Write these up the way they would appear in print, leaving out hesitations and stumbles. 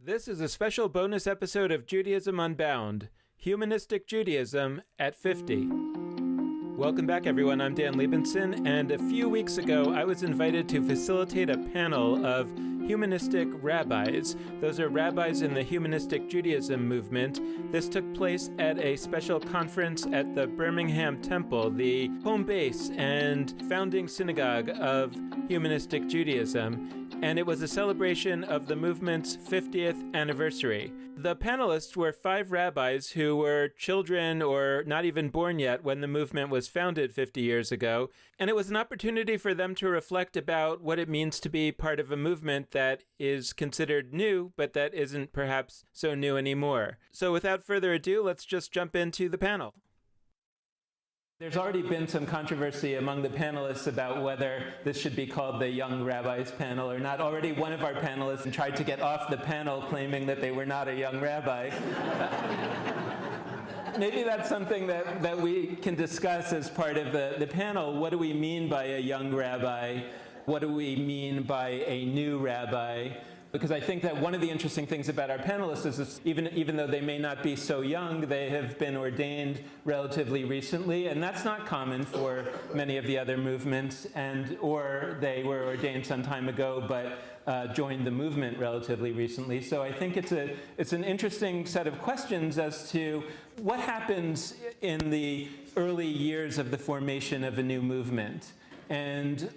This is a special bonus episode of Judaism Unbound, Humanistic Judaism at 50. Welcome back, everyone. I'm Dan Liebenson, and a few weeks ago, I was invited to facilitate a panel of humanistic rabbis. Those are rabbis in the Humanistic Judaism movement. This took place at a special conference at the Birmingham Temple, the home base and founding synagogue of Humanistic Judaism. And it was a celebration of the movement's 50th anniversary. The panelists were 5 rabbis who were children or not even born yet when the movement was founded 50 years ago, and it was an opportunity for them to reflect about what it means to be part of a movement that is considered new, but that isn't perhaps so new anymore. So without further ado, let's just jump into the panel. There's already been some controversy among the panelists about whether this should be called the Young Rabbis panel or not. Already one of our panelists tried to get off the panel claiming that they were not a young rabbi. Maybe that's something that we can discuss as part of the panel. What do we mean by a young rabbi? What do we mean by a new rabbi? Because I think that one of the interesting things about our panelists is even though they may not be so young, they have been ordained relatively recently, and that's not common for many of the other movements, or they were ordained some time ago but joined the movement relatively recently. So I think it's an interesting set of questions as to what happens in the early years of the formation of a new movement, and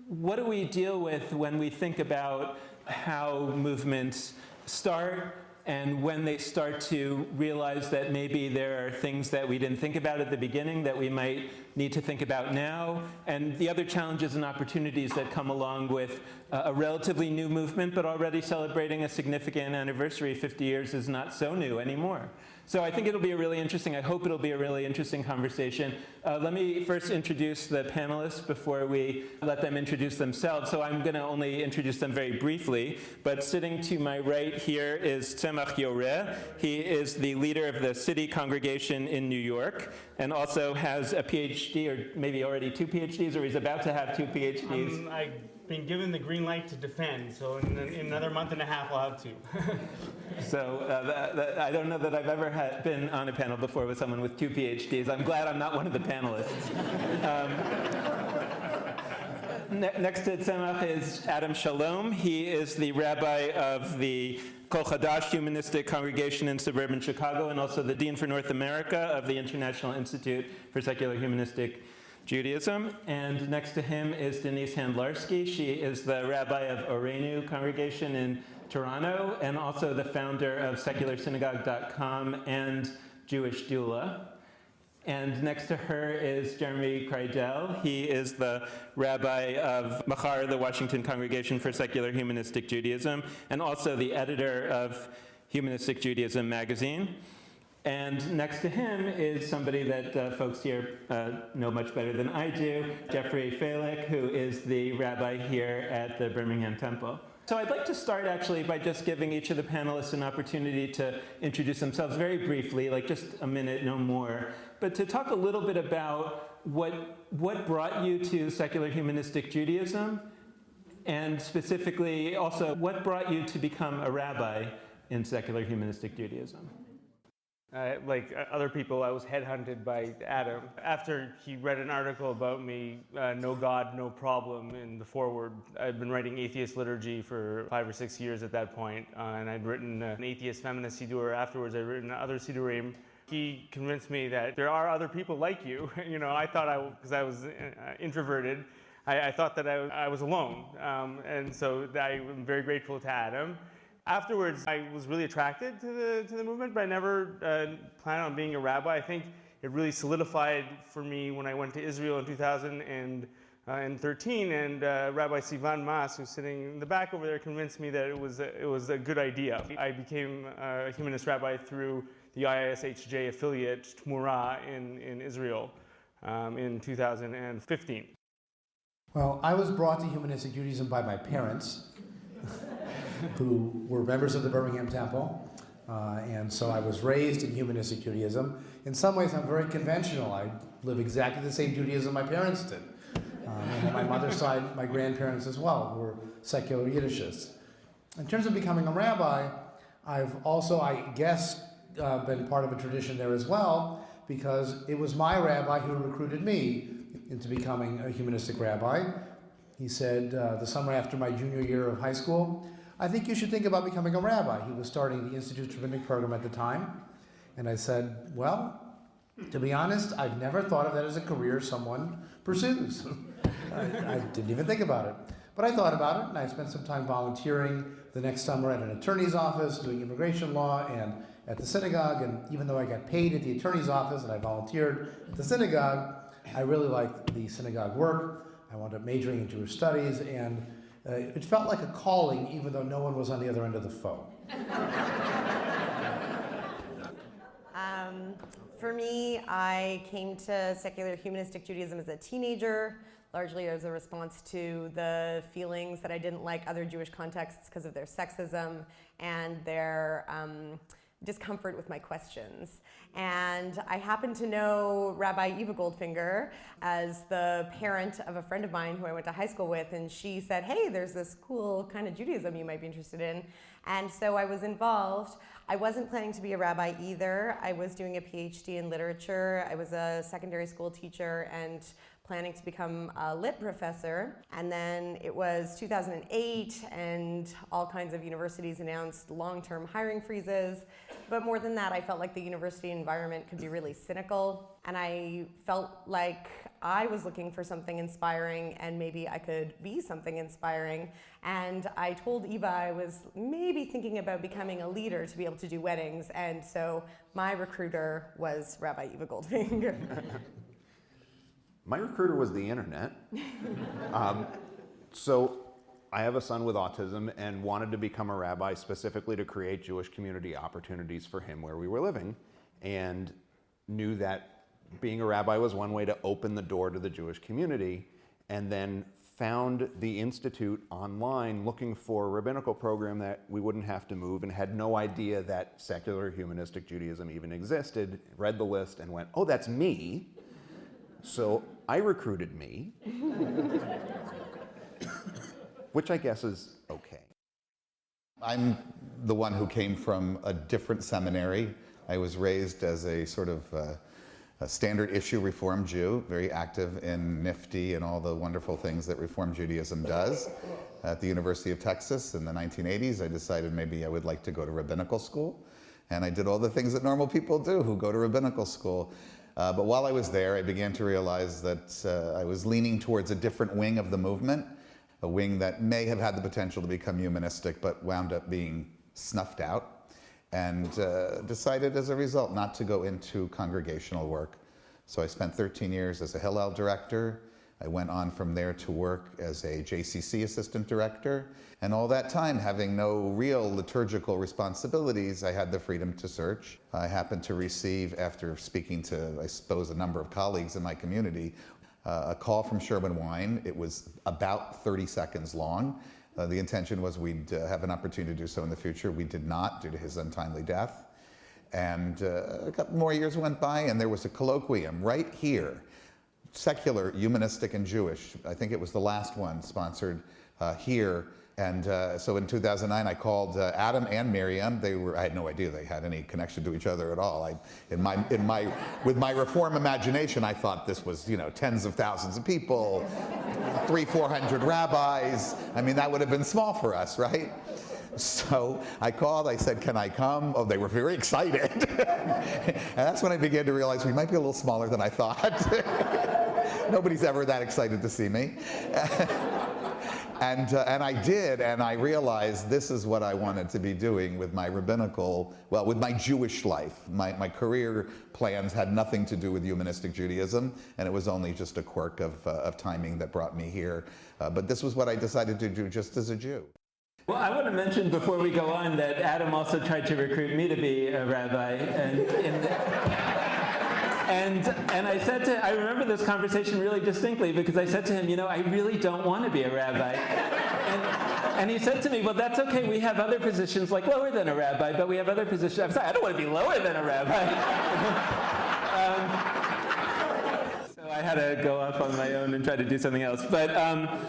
what do we deal with when we think about how movements start and when they start to realize that maybe there are things that we didn't think about at the beginning that we might need to think about now, and the other challenges and opportunities that come along with a relatively new movement, but already celebrating a significant anniversary. 50 years is not so new anymore. So I think I hope it'll be a really interesting conversation. Let me first introduce the panelists before we let them introduce themselves. So I'm going to only introduce them very briefly, but sitting to my right here is Tzemach Yoreh. He is the leader of the city congregation in New York and also has a PhD, or maybe already 2 PhDs, or he's about to have 2 PhDs. I've been given the green light to defend, so in another month and a half I'll have 2. So I don't know that I've ever been on a panel before with someone with 2 PhDs. I'm glad I'm not one of the panelists. Next to Tzemach is Adam Shalom. He is the rabbi of the Kol Chadash Humanistic Congregation in suburban Chicago and also the Dean for North America of the International Institute for Secular Humanistic Judaism. And next to him is Denise Handlarski. She is the rabbi of Orenu Congregation in Toronto and also the founder of SecularSynagogue.com and Jewish Doula. And next to her is Jeremy Kreidel. He is the rabbi of Machar, the Washington Congregation for Secular Humanistic Judaism, and also the editor of Humanistic Judaism magazine. And next to him is somebody that folks here know much better than I do, Jeffrey Falick, who is the rabbi here at the Birmingham Temple. So I'd like to start actually by just giving each of the panelists an opportunity to introduce themselves very briefly, like just a minute, no more, but to talk a little bit about what brought you to secular humanistic Judaism, and specifically also what brought you to become a rabbi in secular humanistic Judaism. Like other people, I was headhunted by Adam. After he read an article about me, No God, No Problem, in the foreword. I'd been writing atheist liturgy for 5 or 6 years at that point, and I'd written an atheist feminist siddur. Afterwards, I'd written other siddurim. He convinced me that there are other people like you. I thought because I was introverted, I thought that I was alone. And so I'm very grateful to Adam. Afterwards, I was really attracted to the movement, but I never planned on being a rabbi. I think it really solidified for me when I went to Israel in 2013, and Rabbi Sivan Mas, who's sitting in the back over there, convinced me that it was a good idea. I became a humanist rabbi through the IISHJ affiliate Tmura in Israel in 2015. Well, I was brought to humanistic Judaism by my parents, who were members of the Birmingham Temple, and so I was raised in humanistic Judaism. In some ways, I'm very conventional. I live exactly the same Judaism my parents did. And on my mother's side, my grandparents as well were secular Yiddishists. In terms of becoming a rabbi, I've also, I guess, been part of a tradition there as well, because it was my rabbi who recruited me into becoming a humanistic rabbi. He said the summer after my junior year of high school, I think you should think about becoming a rabbi. He was starting the Institute's rabbinic program at the time. And I said, well, to be honest, I've never thought of that as a career someone pursues. I didn't even think about it. But I thought about it, and I spent some time volunteering the next summer at an attorney's office doing immigration law and at the synagogue. And even though I got paid at the attorney's office and I volunteered at the synagogue, I really liked the synagogue work. I wound up majoring in Jewish studies, and it felt like a calling, even though no one was on the other end of the phone. For me, I came to secular humanistic Judaism as a teenager, largely as a response to the feelings that I didn't like other Jewish contexts because of their sexism and their discomfort with my questions. And I happen to know Rabbi Eva Goldfinger as the parent of a friend of mine who I went to high school with, and she said, hey, there's this cool kind of Judaism you might be interested in. And so I was involved. I wasn't planning to be a rabbi either. I was doing a PhD in literature. I was a secondary school teacher and planning to become a lit professor. And then it was 2008 and all kinds of universities announced long-term hiring freezes. But more than that, I felt like the university environment could be really cynical. And I felt like I was looking for something inspiring and maybe I could be something inspiring. And I told Eva I was maybe thinking about becoming a leader to be able to do weddings. And so my recruiter was Rabbi Eva Goldfinger. My recruiter was the internet. So I have a son with autism and wanted to become a rabbi specifically to create Jewish community opportunities for him where we were living, and knew that being a rabbi was one way to open the door to the Jewish community, and then found the Institute online looking for a rabbinical program that we wouldn't have to move, and had no idea that secular humanistic Judaism even existed. Read the list and went, oh, that's me. So I recruited me, which I guess is okay. I'm the one who came from a different seminary. I was raised as a sort of a standard issue Reform Jew, very active in NIFTY and all the wonderful things that Reform Judaism does. At the University of Texas in the 1980s, I decided maybe I would like to go to rabbinical school. And I did all the things that normal people do who go to rabbinical school. But while I was there, I began to realize that I was leaning towards a different wing of the movement, a wing that may have had the potential to become humanistic, but wound up being snuffed out, and decided as a result not to go into congregational work. So I spent 13 years as a Hillel director. I went on from there to work as a JCC assistant director. And all that time, having no real liturgical responsibilities, I had the freedom to search. I happened to receive, after speaking to, I suppose, a number of colleagues in my community, a call from Sherman Wine. It was about 30 seconds long. The intention was we'd have an opportunity to do so in the future. We did not, due to his untimely death. And a couple more years went by, and there was a colloquium right here, secular, humanistic, and Jewish. I think it was the last one sponsored here. And so in 2009, I called Adam and Miriam. I had no idea they had any connection to each other at all. With my Reform imagination, I thought this was, tens of thousands of people, 300-400 rabbis. I mean, that would have been small for us, right? So I called, I said, can I come? Oh, they were very excited. And that's when I began to realize we might be a little smaller than I thought. Nobody's ever that excited to see me. And I did, and I realized this is what I wanted to be doing with my with my Jewish life. My career plans had nothing to do with humanistic Judaism, and it was only just a quirk of timing that brought me here. But this was what I decided to do just as a Jew. Well, I want to mention before we go on that Adam also tried to recruit me to be a rabbi, and I said I remember this conversation really distinctly, because I said to him, I really don't want to be a rabbi. And he said to me, well, that's okay, we have other positions like lower than a rabbi, but we have other positions. I'm sorry, I don't want to be lower than a rabbi. So I had to go off on my own and try to do something else. But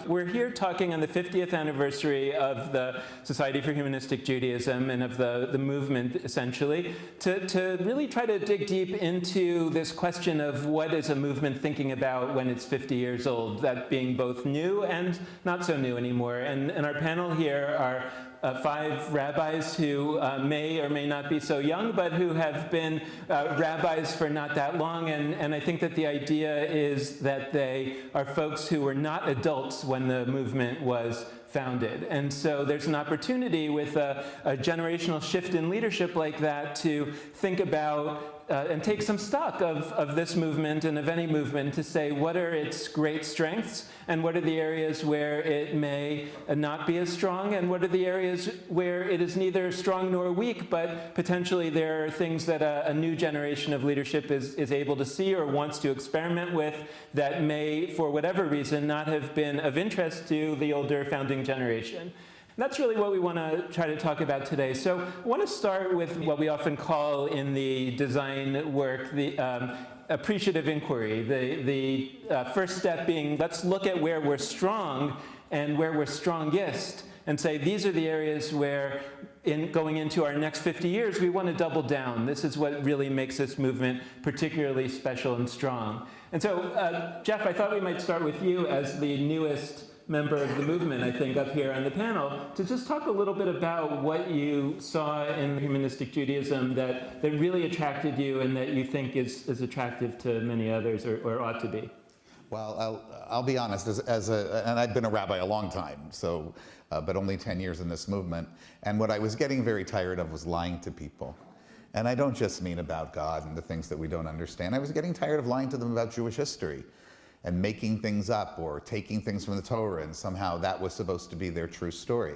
we're here talking on the 50th anniversary of the Society for Humanistic Judaism and of the movement, essentially, to really try to dig deep into this question of what is a movement thinking about when it's 50 years old, that being both new and not so new anymore. And our panel here are 5 rabbis who may or may not be so young, but who have been rabbis for not that long. And I think that the idea is that they are folks who were not adults when the movement was founded. And so there's an opportunity with a generational shift in leadership like that to think about and take some stock of this movement and of any movement to say what are its great strengths and what are the areas where it may not be as strong and what are the areas where it is neither strong nor weak, but potentially there are things that a new generation of leadership is able to see or wants to experiment with that may, for whatever reason, not have been of interest to the older founding generation. That's really what we want to try to talk about today. So I want to start with what we often call in the design work the appreciative inquiry. The first step being, let's look at where we're strong and where we're strongest and say these are the areas where going into our next 50 years we want to double down. This is what really makes this movement particularly special and strong. And so Jeff, I thought we might start with you as the newest member of the movement, I think, up here on the panel, to just talk a little bit about what you saw in Humanistic Judaism that really attracted you and that you think is attractive to many others or ought to be. Well, I'll be honest, and I've been a rabbi a long time, so, but only 10 years in this movement, and what I was getting very tired of was lying to people. And I don't just mean about God and the things that we don't understand. I was getting tired of lying to them about Jewish history and making things up or taking things from the Torah, and somehow that was supposed to be their true story.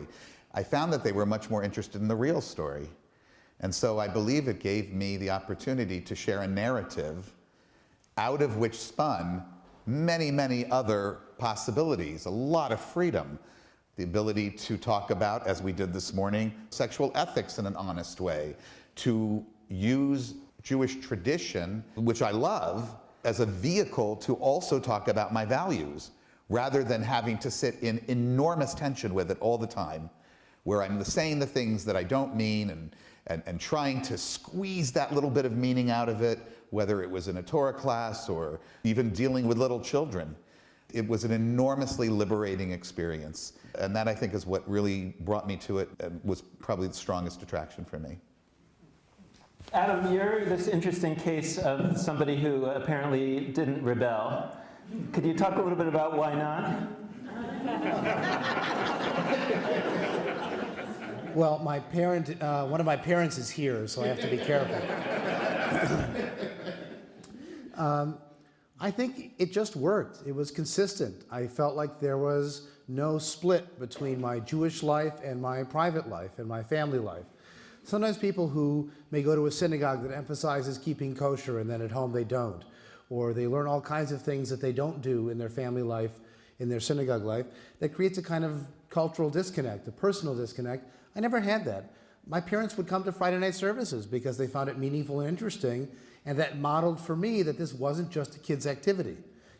I found that they were much more interested in the real story. And so I believe it gave me the opportunity to share a narrative out of which spun many, many other possibilities, a lot of freedom, the ability to talk about, as we did this morning, sexual ethics in an honest way, to use Jewish tradition, which I love, as a vehicle to also talk about my values, rather than having to sit in enormous tension with it all the time, where I'm saying the things that I don't mean and trying to squeeze that little bit of meaning out of it, whether it was in a Torah class or even dealing with little children. It was an enormously liberating experience. And that, I think, is what really brought me to it and was probably the strongest attraction for me. Adam, you're this interesting case of somebody who apparently didn't rebel. Could you talk a little bit about why not? Well, one of my parents is here, so I have to be careful. I think it just worked. It was consistent. I felt like there was no split between my Jewish life and my private life and my family life. Sometimes people who may go to a synagogue that emphasizes keeping kosher and then at home they don't, or they learn all kinds of things that they don't do in their family life, in their synagogue life, that creates a kind of cultural disconnect, a personal disconnect. I never had that. My parents would come to Friday night services because they found it meaningful and interesting, and that modeled for me that this wasn't just a kid's activity.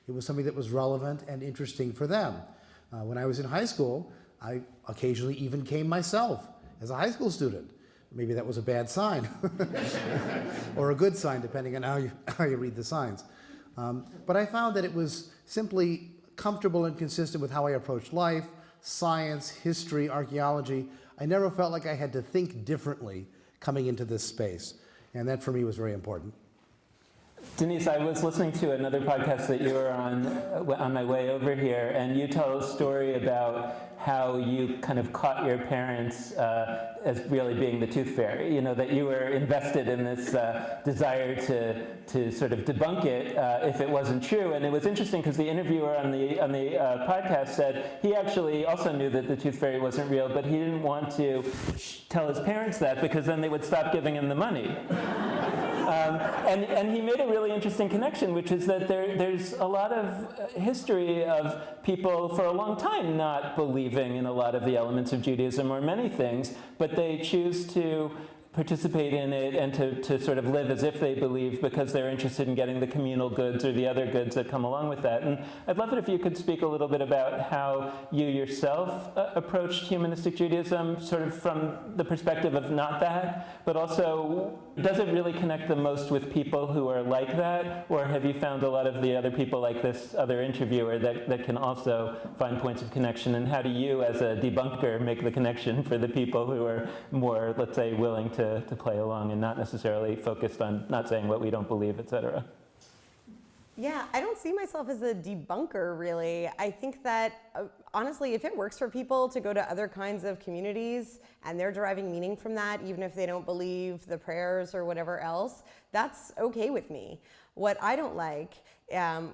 It was something that was relevant and interesting for them. When I was in high school, I occasionally even came myself as a high school student. Maybe that was a bad sign, or a good sign, depending on how you read the signs. But I found that it was simply comfortable and consistent with how I approached life, science, history, archaeology. I never felt like I had to think differently coming into this space, and that for me was very important. Denise, I was listening to another podcast that you were on my way over here, and you tell a story about how you kind of caught your parents as really being the tooth fairy, you know, that you were invested in this desire to sort of debunk it if it wasn't true. And it was interesting because the interviewer on the podcast said he actually also knew that the tooth fairy wasn't real, but he didn't want to tell his parents that because then they would stop giving him the money. And he made a really interesting connection, which is that there's a lot of history of people for a long time not believing in a lot of the elements of Judaism or many things, but they choose to participate in it and to sort of live as if they believe because they're interested in getting the communal goods or the other goods that come along with that. And I'd love it if you could speak a little bit about how you yourself approached humanistic Judaism sort of from the perspective of not that, but also does it really connect the most with people who are like that, or have you found a lot of the other people like this other interviewer that can also find points of connection, and how do you as a debunker make the connection for the people who are more, let's say, willing to play along and not necessarily focused on not saying what we don't believe, etc.? Yeah, I don't see myself as a debunker, really. I think that, honestly, if it works for people to go to other kinds of communities and they're deriving meaning from that, even if they don't believe the prayers or whatever else, that's okay with me. What I don't like,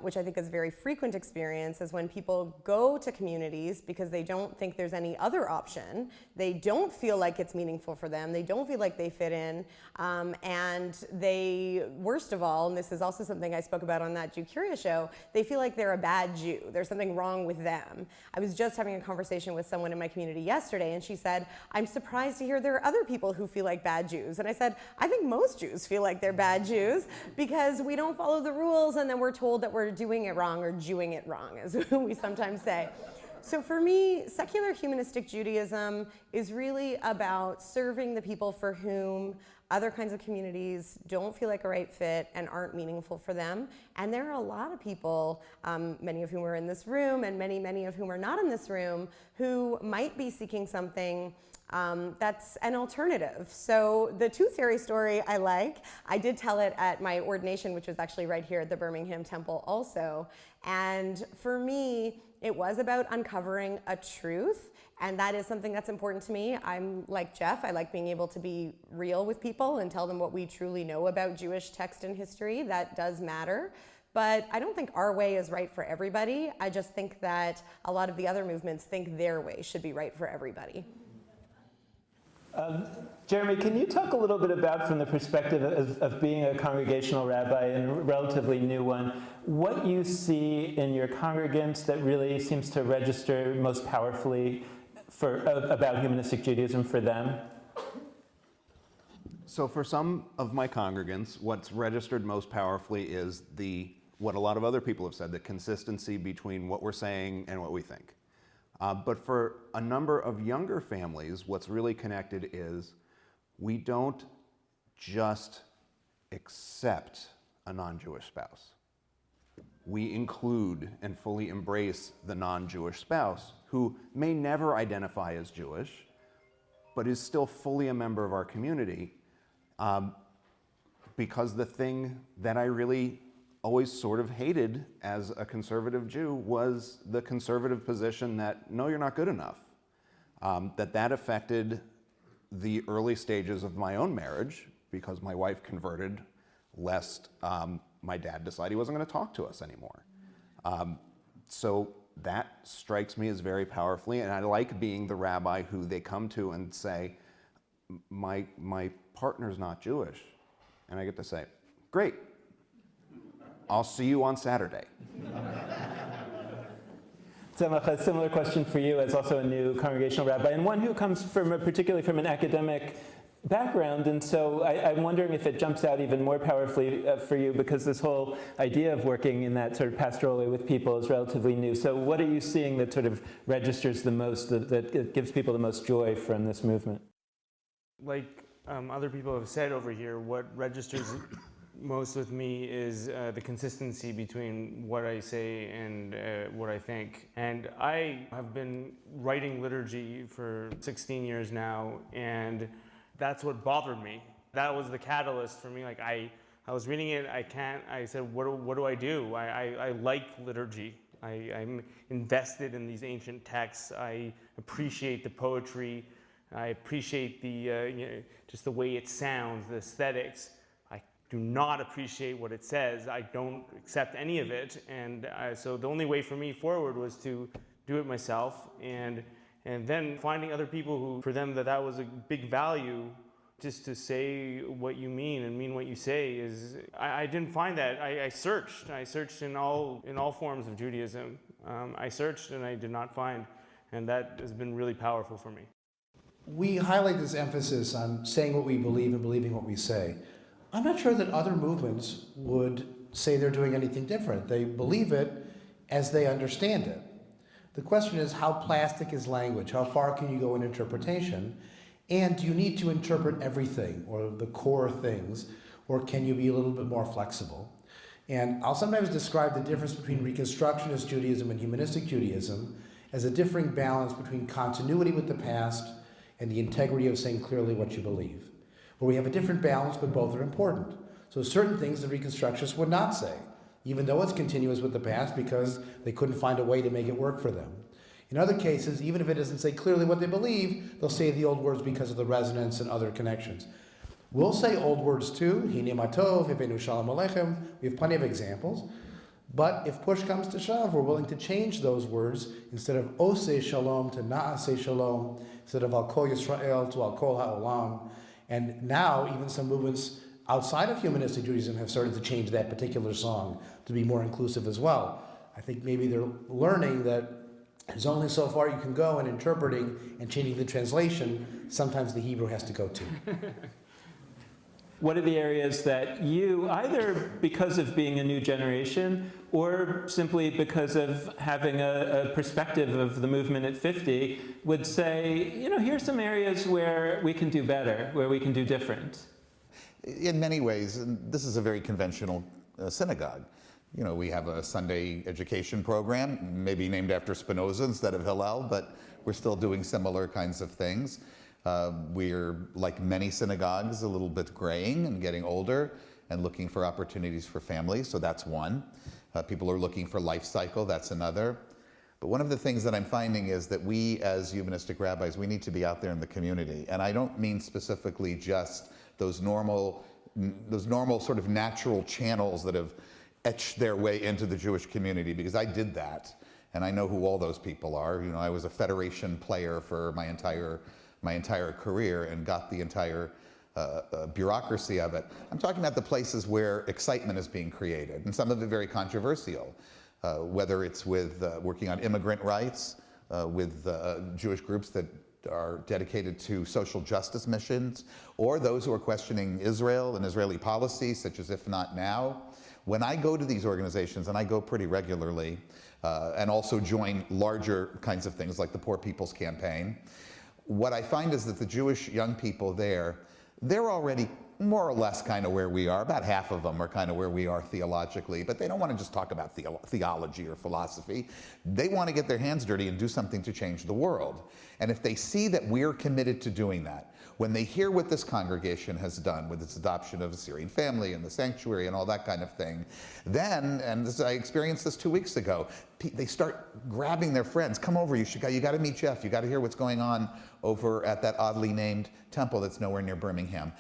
which I think is a very frequent experience, is when people go to communities because they don't think there's any other option. They don't feel like it's meaningful for them. They don't feel like they fit in. And they, worst of all, and this is also something I spoke about on that Jew Curious show, they feel like they're a bad Jew. There's something wrong with them. I was just having a conversation with someone in my community yesterday, and she said, I'm surprised to hear there are other people who feel like bad Jews. And I said, I think most Jews feel like they're bad Jews because we don't follow the rules, and then we're told that we're doing it wrong or Jewing it wrong, as we sometimes say. So for me, secular humanistic Judaism is really about serving the people for whom other kinds of communities don't feel like a right fit and aren't meaningful for them. And there are a lot of people, many of whom are in this room and many of whom are not in this room, who might be seeking something that's an alternative. So the tooth fairy story I like. I did tell it at my ordination, which was actually right here at the Birmingham Temple also. And for me, it was about uncovering a truth. And that is something that's important to me. I'm like Jeff. I like being able to be real with people and tell them what we truly know about Jewish text and history. That does matter. But I don't think our way is right for everybody. I just think that a lot of the other movements think their way should be right for everybody. Jeremy, can you talk a little bit about, from the perspective of being a congregational rabbi and a relatively new one, what you see in your congregants that really seems to register most powerfully about humanistic Judaism for them? So for some of my congregants, what's registered most powerfully is what a lot of other people have said, the consistency between what we're saying and what we think. But for a number of younger families, what's really connected is we don't just accept a non-Jewish spouse. We include and fully embrace the non-Jewish spouse who may never identify as Jewish, but is still fully a member of our community, because the thing that I really always sort of hated as a conservative Jew was the conservative position that, no, you're not good enough. That affected the early stages of my own marriage, because my wife converted lest my dad decided he wasn't going to talk to us anymore. So that strikes me as very powerfully, and I like being the rabbi who they come to and say, my partner's not Jewish. And I get to say, great. I'll see you on Saturday. Tzemach, a similar question for you as also a new congregational rabbi, and one who comes particularly from an academic background, and so I'm wondering if it jumps out even more powerfully for you, because this whole idea of working in that sort of pastoral way with people is relatively new. So what are you seeing that sort of registers the most, that gives people the most joy from this movement? Like other people have said over here, what registers most with me is the consistency between what I say and what I think. And I have been writing liturgy for 16 years now, and that's what bothered me. That was the catalyst for me. Like I was reading it, I said, what do I do? I like liturgy. I'm invested in these ancient texts. I appreciate the poetry. I appreciate the just the way it sounds, the aesthetics. I do not appreciate what it says. I don't accept any of it, and so the only way for me forward was to do it myself, and then finding other people who, for them, that was a big value. Just to say what you mean and mean what you say is, I didn't find that. I searched in all forms of Judaism. I searched and I did not find, and that has been really powerful for me. We highlight this emphasis on saying what we believe and believing what we say. I'm not sure that other movements would say they're doing anything different. They believe it as they understand it. The question is, how plastic is language? How far can you go in interpretation? And do you need to interpret everything or the core things, or can you be a little bit more flexible? And I'll sometimes describe the difference between Reconstructionist Judaism and Humanistic Judaism as a differing balance between continuity with the past and the integrity of saying clearly what you believe, where we have a different balance, but both are important. So certain things the Reconstructionists would not say, even though it's continuous with the past, because they couldn't find a way to make it work for them. In other cases, even if it doesn't say clearly what they believe, they'll say the old words because of the resonance and other connections. We'll say old words too, Hine Matov, Hivenu Shalom Aleichem. We have plenty of examples. But if push comes to shove, we're willing to change those words instead of Oseh Shalom to Naaseh Shalom, instead of Al Kol Yisrael to Al Kol HaOlam. And now, even some movements outside of Humanistic Judaism have started to change that particular song to be more inclusive as well. I think maybe they're learning that there's only so far you can go in interpreting and changing the translation. Sometimes the Hebrew has to go too. What are the areas that you, either because of being a new generation or simply because of having a perspective of the movement at 50, would say, here's some areas where we can do better, where we can do different? In many ways, and this is a very conventional synagogue. We have a Sunday education program, maybe named after Spinoza instead of Hillel, but we're still doing similar kinds of things. We're, like many synagogues, a little bit graying and getting older and looking for opportunities for families, so that's one. People are looking for life cycle, that's another. But one of the things that I'm finding is that we, as humanistic rabbis, we need to be out there in the community. And I don't mean specifically just those normal sort of natural channels that have etched their way into the Jewish community, because I did that, and I know who all those people are. I was a federation player for my entire career and got the entire bureaucracy of it. I'm talking about the places where excitement is being created, and some of it very controversial, whether it's with working on immigrant rights, with Jewish groups that are dedicated to social justice missions, or those who are questioning Israel and Israeli policy, such as If Not Now. When I go to these organizations, and I go pretty regularly, and also join larger kinds of things like the Poor People's Campaign, what I find is that the Jewish young people there, they're already more or less kind of where we are. About half of them are kind of where we are theologically, but they don't want to just talk about theology or philosophy. They want to get their hands dirty and do something to change the world. And if they see that we're committed to doing that, when they hear what this congregation has done with its adoption of a Syrian family and the sanctuary and all that kind of thing, then, and I experienced this 2 weeks ago, they start grabbing their friends. Come over, you got to meet Jeff. You got to hear what's going on over at that oddly named temple that's nowhere near Birmingham.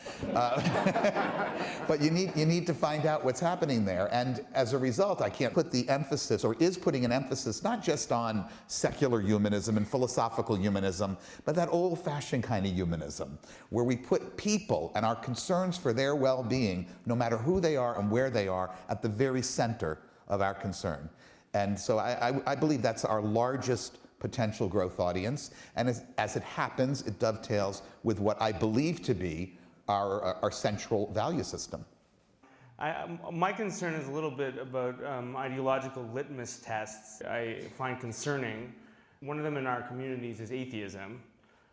But you need to find out what's happening there. And as a result, I can't put the emphasis, or is putting an emphasis, not just on secular humanism and philosophical humanism, but that old-fashioned kind of humanism, where we put people and our concerns for their well-being, no matter who they are and where they are, at the very center of our concern. And so I believe that's our largest potential growth audience. And as it happens, it dovetails with what I believe to be our central value system. My concern is a little bit about ideological litmus tests I find concerning. One of them in our communities is atheism.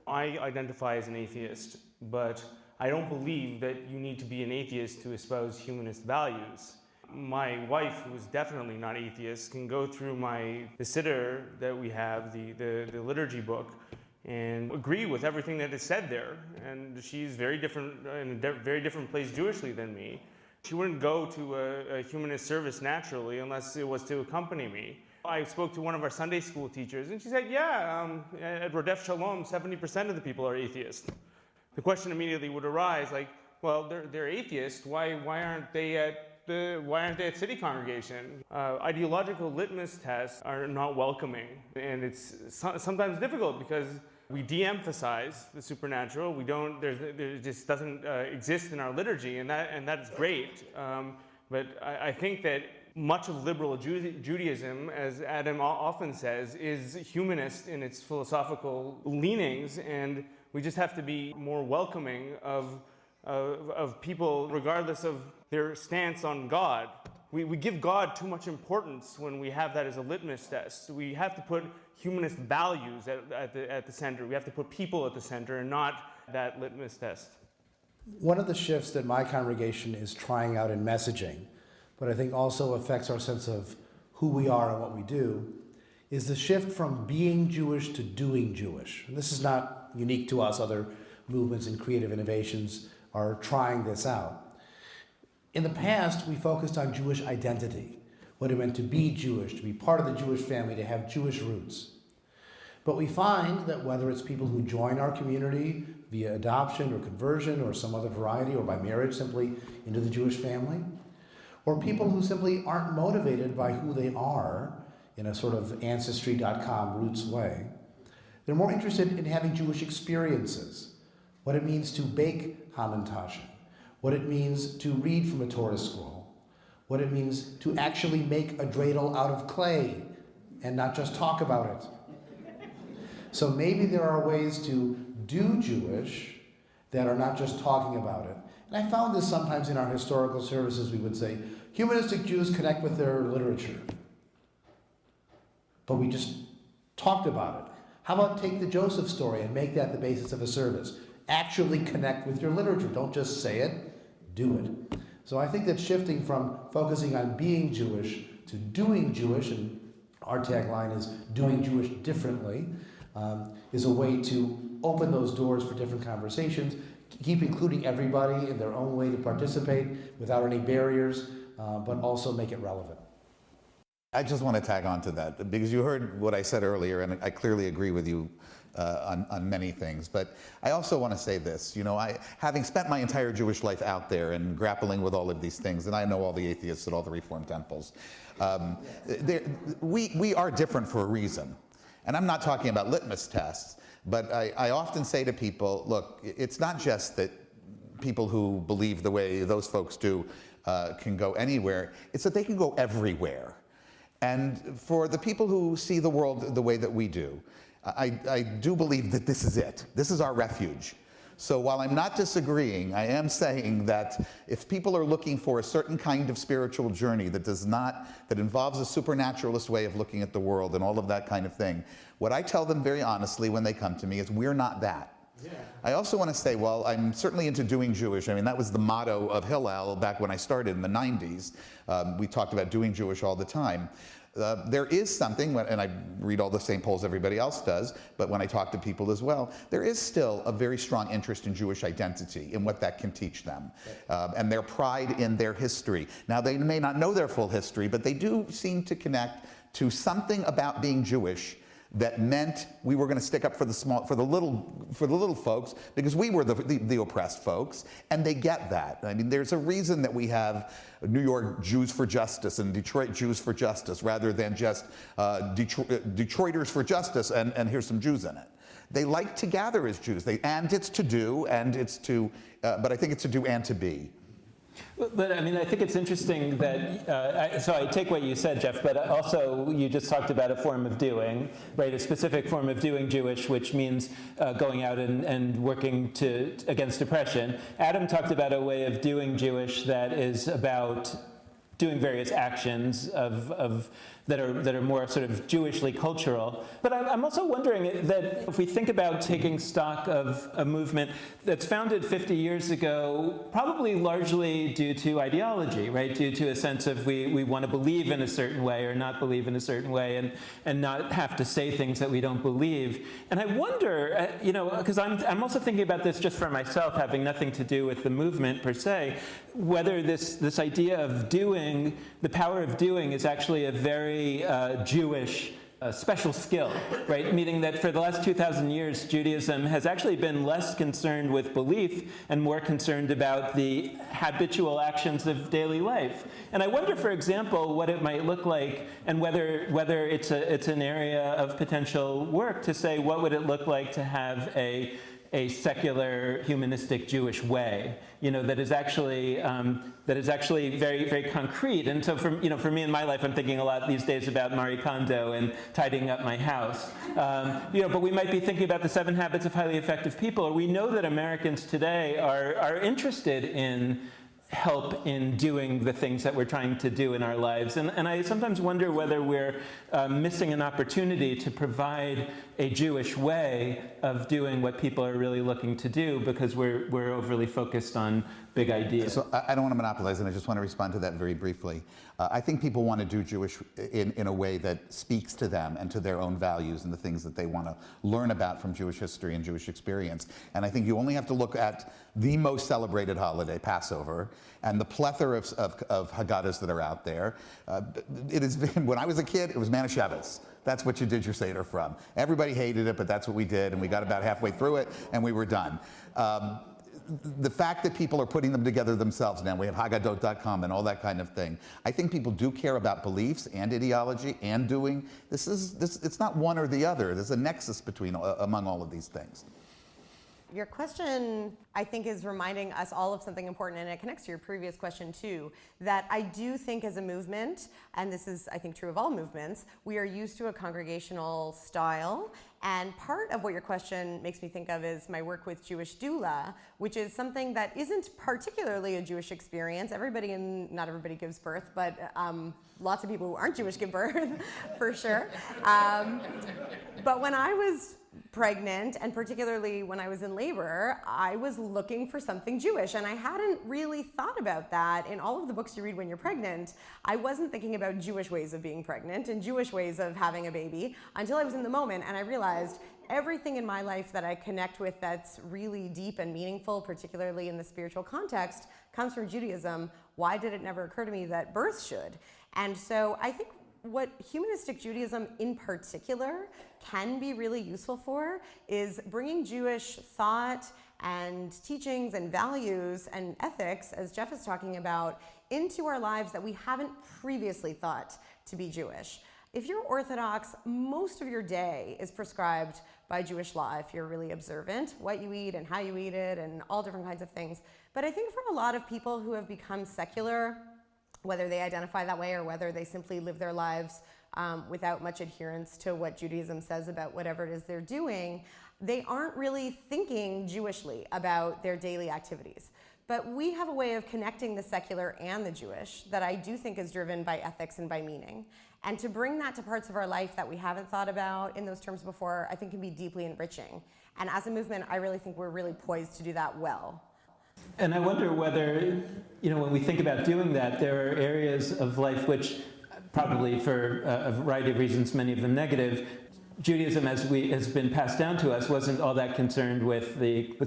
I identify as an atheist, but I don't believe that you need to be an atheist to espouse humanist values. My wife, who is definitely not atheist, can go through the siddur that we have, the liturgy book, and agree with everything that is said there. And she's very different, in a very different place Jewishly than me. She wouldn't go to a humanist service naturally unless it was to accompany me. I spoke to one of our Sunday school teachers, and she said, at Rodef Shalom, 70% of the people are atheists. The question immediately would arise, well, they're atheists. Why aren't they at city congregation? Ideological litmus tests are not welcoming, and it's sometimes difficult because we de-emphasize the supernatural. There just doesn't exist in our liturgy, and that's great. But I think that much of liberal Judaism, as Adam often says, is humanist in its philosophical leanings, and We just have to be more welcoming of people regardless of their stance on God. We give God too much importance when we have that as a litmus test. We have to put humanist values at the center. We have to put people at the center and not that litmus test. One of the shifts that my congregation is trying out in messaging, but I think also affects our sense of who we are and what we do, is the shift from being Jewish to doing Jewish. And this is not unique to us. Other movements and creative innovations are trying this out. In the past, we focused on Jewish identity, what it meant to be Jewish, to be part of the Jewish family, to have Jewish roots. But we find that whether it's people who join our community via adoption or conversion or some other variety, or by marriage simply into the Jewish family, or people who simply aren't motivated by who they are in a sort of Ancestry.com roots way, they're more interested in having Jewish experiences, what it means to bake hamantaschen, what it means to read from a Torah scroll, what it means to actually make a dreidel out of clay and not just talk about it. So maybe there are ways to do Jewish that are not just talking about it. And I found this sometimes in our historical services. We would say, humanistic Jews connect with their literature. But we just talked about it. How about take the Joseph story and make that the basis of a service? Actually connect with your literature. Don't just say it, do it. So I think that shifting from focusing on being Jewish to doing Jewish, and our tagline is doing Jewish differently, is a way to open those doors for different conversations, keep including everybody in their own way to participate without any barriers, but also make it relevant. I just want to tag on to that, because you heard what I said earlier, and I clearly agree with you on many things. But I also want to say this, having spent my entire Jewish life out there and grappling with all of these things, and I know all the atheists at all the Reform temples, we are different for a reason. And I'm not talking about litmus tests, but I often say to people, look, it's not just that people who believe the way those folks do can go anywhere, it's that they can go everywhere. And for the people who see the world the way that we do, I do believe that this is it. This is our refuge. So while I'm not disagreeing, I am saying that if people are looking for a certain kind of spiritual journey that involves a supernaturalist way of looking at the world and all of that kind of thing, what I tell them very honestly when they come to me is, we're not that. Yeah. I also want to say, well, I'm certainly into doing Jewish. I mean, that was the motto of Hillel back when I started in the 90s. We talked about doing Jewish all the time. There is something, and I read all the same polls everybody else does, but when I talk to people as well, there is still a very strong interest in Jewish identity and what that can teach them, and their pride in their history. Now, they may not know their full history, but they do seem to connect to something about being Jewish that meant we were going to stick up for the little folks, because we were the oppressed folks, and they get that. I mean, there's a reason that we have New York Jews for Justice and Detroit Jews for Justice, rather than just Detroiters for Justice and here's some Jews in it. They like to gather as Jews, and it's to do, and it's to, but I think it's to do and to be. But I mean, I think it's interesting that, so I take what you said, Jeff, but also you just talked about a form of doing, right? A specific form of doing Jewish, which means going out and working against oppression. Adam talked about a way of doing Jewish that is about doing various actions that are more sort of Jewishly cultural. But I'm also wondering that if we think about taking stock of a movement that's founded 50 years ago, probably largely due to ideology, right? Due to a sense of we want to believe in a certain way or not believe in a certain way, and not have to say things that we don't believe. And I wonder, because I'm also thinking about this just for myself, having nothing to do with the movement per se, whether this idea of doing, the power of doing, is actually a very Jewish special skill, right? Meaning that for the last 2,000 years, Judaism has actually been less concerned with belief and more concerned about the habitual actions of daily life. And I wonder, for example, what it might look like, and whether it's an area of potential work to say, what would it look like to have a a secular, humanistic Jewish way, that is actually very, very concrete. And so for me in my life, I'm thinking a lot these days about Marie Kondo and tidying up my house. But we might be thinking about the 7 Habits of Highly Effective People. We know that Americans today are interested in help in doing the things that we're trying to do in our lives. And I sometimes wonder whether we're missing an opportunity to provide a Jewish way of doing what people are really looking to do because we're overly focused on big ideas. So I don't want to monopolize, and I just want to respond to that very briefly. I think people want to do Jewish in a way that speaks to them and to their own values and the things that they want to learn about from Jewish history and Jewish experience. And I think you only have to look at the most celebrated holiday, Passover, and the plethora of Haggadahs that are out there. When I was a kid, it was Manischewitz. That's what you did your Seder from. Everybody hated it, but that's what we did, and we got about halfway through it, and we were done. The fact that people are putting them together themselves now, we have Haggadot.com and all that kind of thing. I think people do care about beliefs and ideology and doing. It's not one or the other. There's a nexus among all of these things. Your question, I think, is reminding us all of something important, and it connects to your previous question too, that I do think as a movement, and this is, I think, true of all movements, we are used to a congregational style. And part of what your question makes me think of is my work with Jewish doula, which is something that isn't particularly a Jewish experience. Not everybody gives birth, but lots of people who aren't Jewish give birth, for sure. But when I was pregnant, and particularly when I was in labor, I was looking for something Jewish, and I hadn't really thought about that. In all of the books you read when you're pregnant, I wasn't thinking about Jewish ways of being pregnant and Jewish ways of having a baby until I was in the moment, and I realized everything in my life that I connect with that's really deep and meaningful, particularly in the spiritual context, comes from Judaism. Why did it never occur to me that birth should? And so I think what humanistic Judaism in particular can be really useful for is bringing Jewish thought and teachings and values and ethics, as Jeff is talking about, into our lives that we haven't previously thought to be Jewish. If you're Orthodox, most of your day is prescribed by Jewish law, if you're really observant, what you eat and how you eat it and all different kinds of things. But I think for a lot of people who have become secular, whether they identify that way or whether they simply live their lives without much adherence to what Judaism says about whatever it is they're doing, they aren't really thinking Jewishly about their daily activities. But we have a way of connecting the secular and the Jewish that I do think is driven by ethics and by meaning. And to bring that to parts of our life that we haven't thought about in those terms before, I think can be deeply enriching. And as a movement, I really think we're really poised to do that well. And I wonder whether, when we think about doing that, there are areas of life which, probably for a variety of reasons, many of them negative, Judaism, as has been passed down to us, wasn't all that concerned with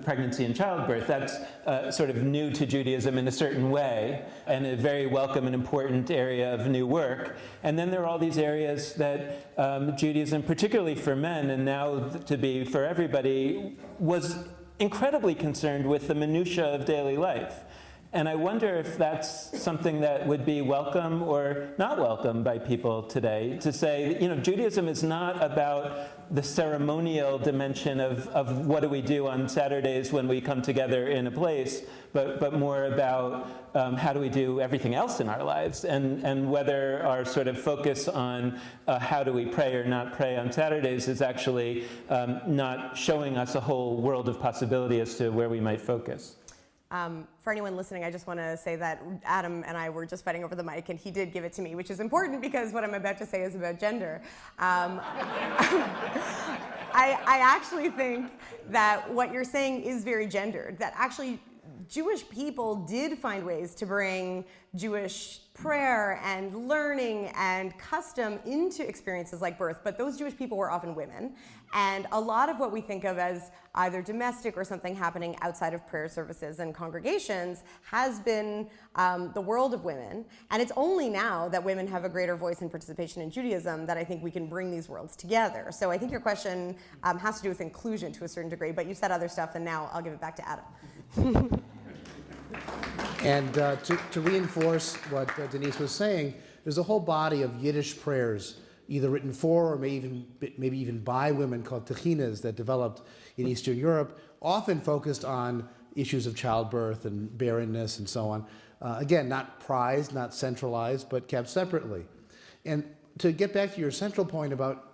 pregnancy and childbirth. That's sort of new to Judaism in a certain way, and a very welcome and important area of new work. And then there are all these areas that Judaism, particularly for men, and now to be for everybody, was incredibly concerned with the minutiae of daily life. And I wonder if that's something that would be welcome or not welcome by people today, to say, Judaism is not about the ceremonial dimension of what do we do on Saturdays when we come together in a place, but more about how do we do everything else in our lives, and whether our sort of focus on how do we pray or not pray on Saturdays is actually not showing us a whole world of possibility as to where we might focus. For anyone listening, I just want to say that Adam and I were just fighting over the mic, and he did give it to me, which is important because what I'm about to say is about gender. I actually think that what you're saying is very gendered, that actually Jewish people did find ways to bring Jewish prayer and learning and custom into experiences like birth, but those Jewish people were often women. And a lot of what we think of as either domestic or something happening outside of prayer services and congregations has been the world of women. And it's only now that women have a greater voice and participation in Judaism that I think we can bring these worlds together. So I think your question has to do with inclusion to a certain degree, but you said other stuff, and now I'll give it back to Adam. And to reinforce what Denise was saying, there's a whole body of Yiddish prayers, either written for or maybe even by women, called techinas, that developed in Eastern Europe, often focused on issues of childbirth and barrenness and so on. Again, not prized, not centralized, but kept separately. And to get back to your central point about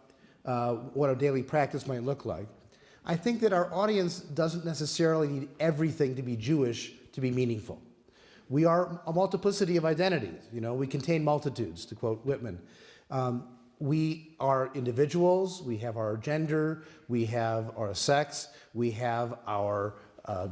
what a daily practice might look like, I think that our audience doesn't necessarily need everything to be Jewish to be meaningful. We are a multiplicity of identities. You know, we contain multitudes, to quote Whitman. We are individuals, we have our gender, we have our sex, we have our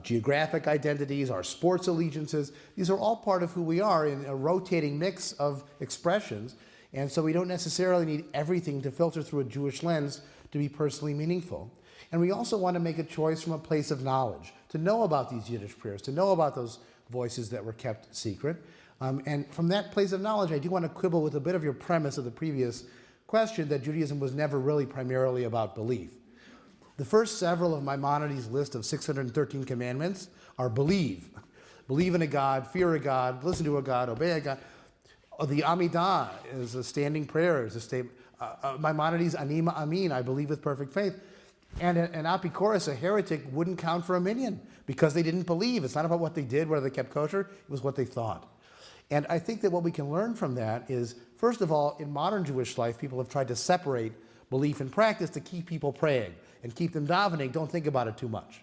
geographic identities, our sports allegiances. These are all part of who we are in a rotating mix of expressions. And so we don't necessarily need everything to filter through a Jewish lens to be personally meaningful. And we also want to make a choice from a place of knowledge, to know about these Yiddish prayers, to know about those voices that were kept secret. And from that place of knowledge, I do want to quibble with a bit of your premise of the previous question that Judaism was never really primarily about belief. The first several of Maimonides' list of 613 commandments are believe. Believe in a God, fear a God, listen to a God, obey a God. The Amidah is a standing prayer, is a statement. Maimonides, Anima Amin, I believe with perfect faith. And an Apikoros, a heretic, wouldn't count for a minyan because they didn't believe. It's not about what they did, whether they kept kosher, it was what they thought. And I think that what we can learn from that is, first of all, in modern Jewish life, people have tried to separate belief and practice to keep people praying and keep them davening. Don't think about it too much.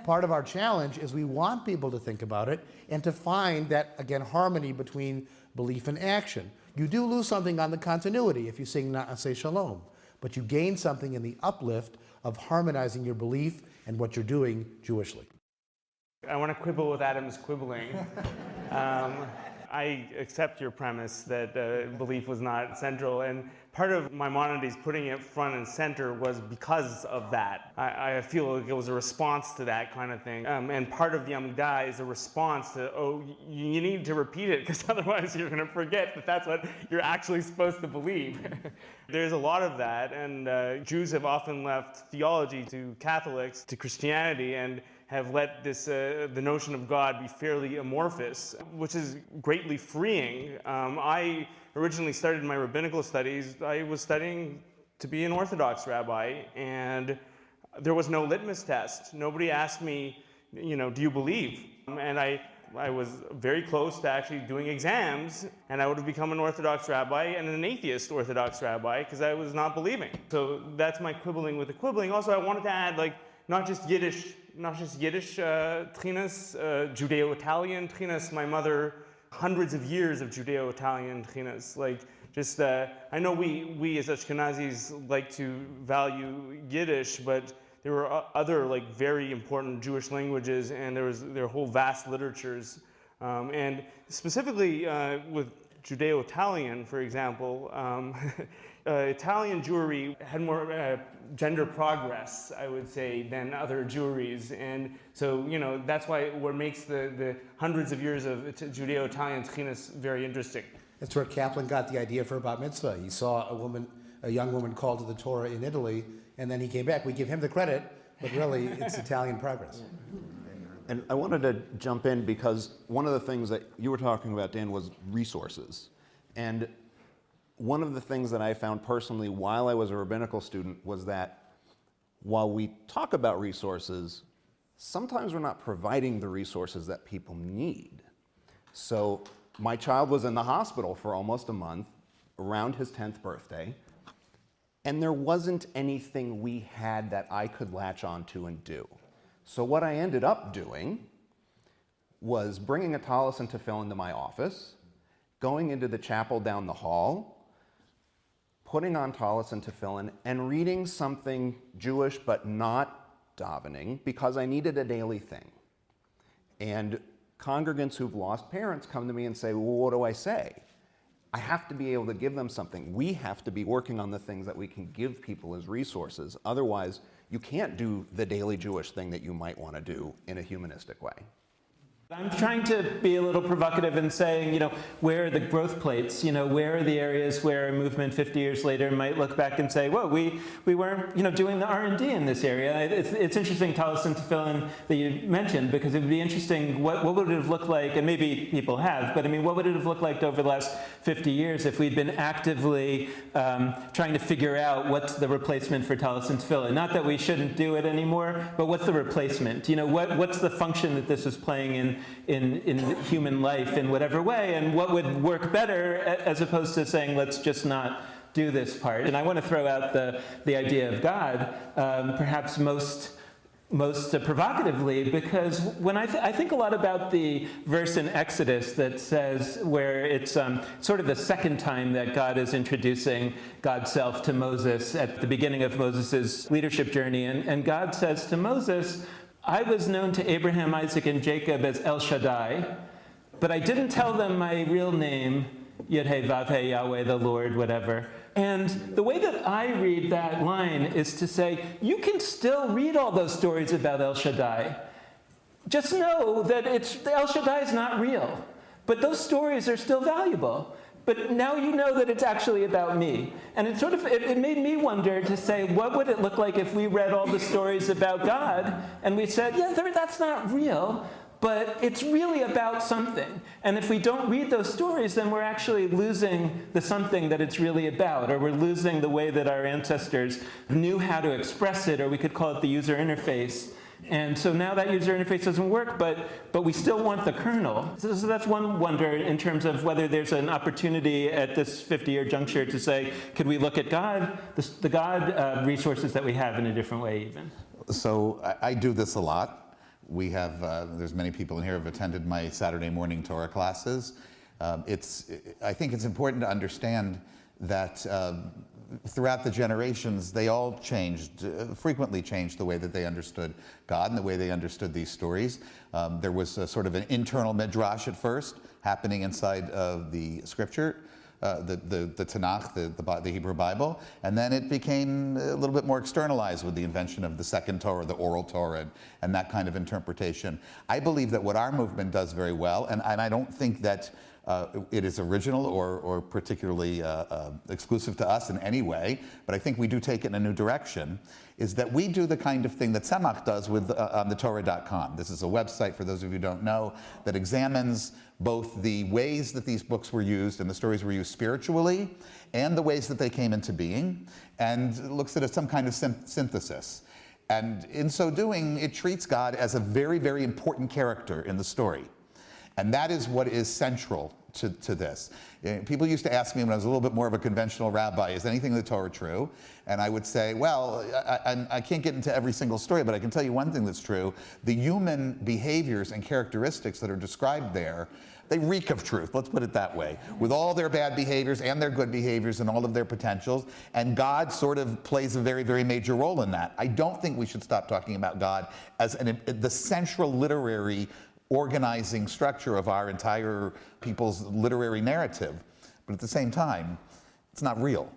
Part of our challenge is we want people to think about it and to find that, again, harmony between belief and action. You do lose something on the continuity if you sing Na'aseh Shalom, but you gain something in the uplift of harmonizing your belief and what you're doing Jewishly. I want to quibble with Adam's quibbling. I accept your premise that belief was not central, and part of Maimonides putting it front and center was because of that. I feel like it was a response to that kind of thing. And part of the Amidah is a response to, oh, you need to repeat it, because otherwise you're going to forget that that's what you're actually supposed to believe. There's a lot of that, and Jews have often left theology to Catholics, to Christianity, and have let this the notion of God be fairly amorphous, which is greatly freeing. I originally started my rabbinical studies. I was studying to be an Orthodox rabbi, and there was no litmus test. Nobody asked me, you know, do you believe? And I was very close to actually doing exams, and I would have become an Orthodox rabbi and an atheist Orthodox rabbi because I was not believing. So that's my quibbling with the quibbling. Also, I wanted to add, like, not just Yiddish tchinas, Judeo-Italian tchinas. My mother, hundreds of years of Judeo-Italian tchinas. Like, just, I know we as Ashkenazis like to value Yiddish, but there were other, like, very important Jewish languages, and there are whole vast literatures. And specifically with Judeo-Italian, for example, Italian Jewry had more gender progress, I would say, than other Jewries. And so, you know, that's why what makes the hundreds of years of Judeo-Italian tchinas very interesting. That's where Kaplan got the idea for bat mitzvah. He saw a young woman called to the Torah in Italy, and then he came back. We give him the credit, but really it's Italian progress. And I wanted to jump in because one of the things that you were talking about, Dan, was resources. And one of the things that I found personally while I was a rabbinical student was that while we talk about resources, sometimes we're not providing the resources that people need. So my child was in the hospital for almost a month around his 10th birthday, and there wasn't anything we had that I could latch onto and do. So what I ended up doing was bringing a tallis and tefillin into my office, going into the chapel down the hall, putting on tallis and tefillin, and reading something Jewish but not davening because I needed a daily thing. And congregants who've lost parents come to me and say, well, what do I say? I have to be able to give them something. We have to be working on the things that we can give people as resources. Otherwise, you can't do the daily Jewish thing that you might want to do in a humanistic way. I'm trying to be a little provocative in saying, where are the growth plates? Where are the areas where a movement 50 years later might look back and say, whoa, we weren't, doing the R&D in this area. It's interesting, Talis and Tefillin, that you mentioned, because it would be interesting, what would it have looked like, and maybe people have, but what would it have looked like over the last 50 years if we'd been actively trying to figure out what's the replacement for Talis and Tefillin? Not that we shouldn't do it anymore, but what's the replacement? What's the function that this is playing in human life in whatever way, and what would work better, as opposed to saying, let's just not do this part. And I want to throw out the idea of God, perhaps most provocatively, because when I think a lot about the verse in Exodus that says, where it's sort of the second time that God is introducing God's self to Moses at the beginning of Moses' leadership journey, and God says to Moses, I was known to Abraham, Isaac, and Jacob as El Shaddai, but I didn't tell them my real name, Yud-Heh-Vav-Heh, Yahweh, the Lord, whatever. And the way that I read that line is to say, you can still read all those stories about El Shaddai. Just know that El Shaddai is not real, but those stories are still valuable. But now you know that it's actually about me. And it made me wonder to say, what would it look like if we read all the stories about God and we said, yeah, that's not real, but it's really about something. And if we don't read those stories, then we're actually losing the something that it's really about, or we're losing the way that our ancestors knew how to express it, or we could call it the user interface. And so now that user interface doesn't work, but we still want the kernel. So that's one wonder in terms of whether there's an opportunity at this 50-year juncture to say, could we look at God, the God resources that we have in a different way even? So I do this a lot. We have, there's many people in here who have attended my Saturday morning Torah classes. I think it's important to understand that throughout the generations, they all frequently changed the way that they understood God and the way they understood these stories. There was a sort of an internal midrash at first happening inside of the scripture, the Tanakh, the Hebrew Bible, and then it became a little bit more externalized with the invention of the second Torah, the oral Torah, and that kind of interpretation. I believe that what our movement does very well, and I don't think that it is original or particularly exclusive to us in any way, but I think we do take it in a new direction, is that we do the kind of thing that Tzemach does with on the Torah.com. This is a website, for those of you who don't know, that examines both the ways that these books were used and the stories were used spiritually, and the ways that they came into being, and looks at some kind of synthesis. And in so doing, it treats God as a very, very important character in the story. And that is what is central to this. People used to ask me when I was a little bit more of a conventional rabbi, is anything in the Torah true? And I would say, well, I can't get into every single story, but I can tell you one thing that's true. The human behaviors and characteristics that are described there, they reek of truth, let's put it that way, with all their bad behaviors and their good behaviors and all of their potentials, and God sort of plays a very, very major role in that. I don't think we should stop talking about God as the central literary organizing structure of our entire people's literary narrative. But at the same time, it's not real.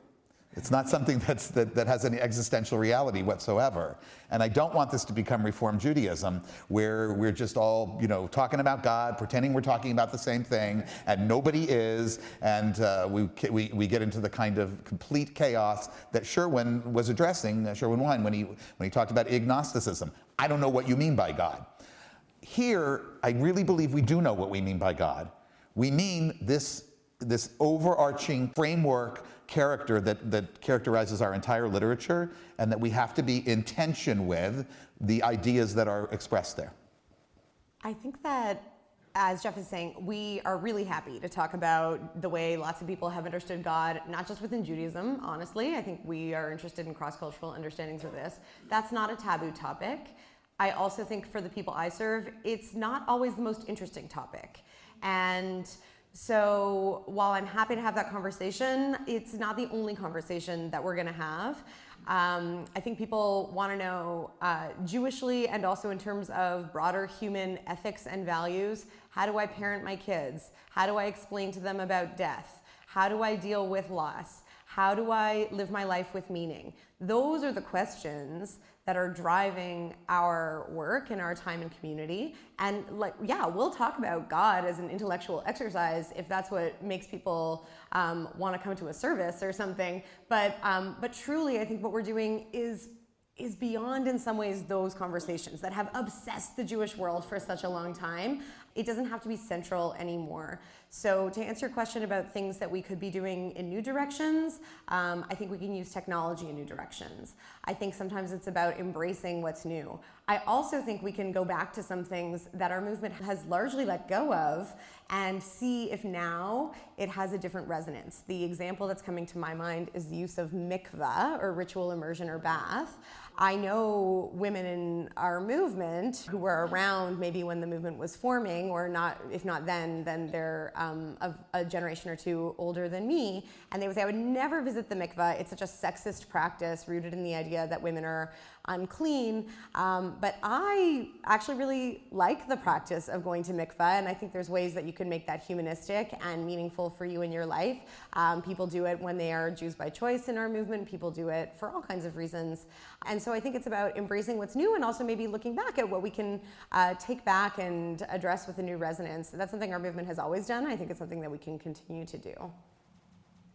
It's not something that has any existential reality whatsoever. And I don't want this to become Reform Judaism, where we're just all, talking about God, pretending we're talking about the same thing, and nobody is, and we get into the kind of complete chaos that Sherwin was addressing, Sherwin Wine, when he talked about agnosticism. I don't know what you mean by God. Here, I really believe we do know what we mean by God. We mean this overarching framework character that characterizes our entire literature, and that we have to be in tension with the ideas that are expressed there. I think that, as Jeff is saying, we are really happy to talk about the way lots of people have understood God, not just within Judaism, honestly. I think we are interested in cross-cultural understandings of this. That's not a taboo topic. I also think for the people I serve, it's not always the most interesting topic. And so while I'm happy to have that conversation, it's not the only conversation that we're going to have. I think people want to know Jewishly, and also in terms of broader human ethics and values, how do I parent my kids? How do I explain to them about death? How do I deal with loss? How do I live my life with meaning? Those are the questions that are driving our work and our time in community. And we'll talk about God as an intellectual exercise if that's what makes people want to come to a service or something. But truly, I think what we're doing is beyond, in some ways, those conversations that have obsessed the Jewish world for such a long time. It doesn't have to be central anymore. So to answer your question about things that we could be doing in new directions, I think we can use technology in new directions. I think sometimes it's about embracing what's new. I also think we can go back to some things that our movement has largely let go of and see if now it has a different resonance. The example that's coming to my mind is the use of mikveh, or ritual immersion or bath. I know women in our movement who were around maybe when the movement was forming, or not, if not then they're of a generation or two older than me, and they would say, I would never visit the mikveh. It's such a sexist practice rooted in the idea that women are unclean. But I actually really like the practice of going to mikveh, and I think there's ways that you can make that humanistic and meaningful for you in your life. People do it when they are Jews by choice in our movement. People do it for all kinds of reasons. And so I think it's about embracing what's new and also maybe looking back at what we can take back and address with a new resonance. That's something our movement has always done. I think it's something that we can continue to do.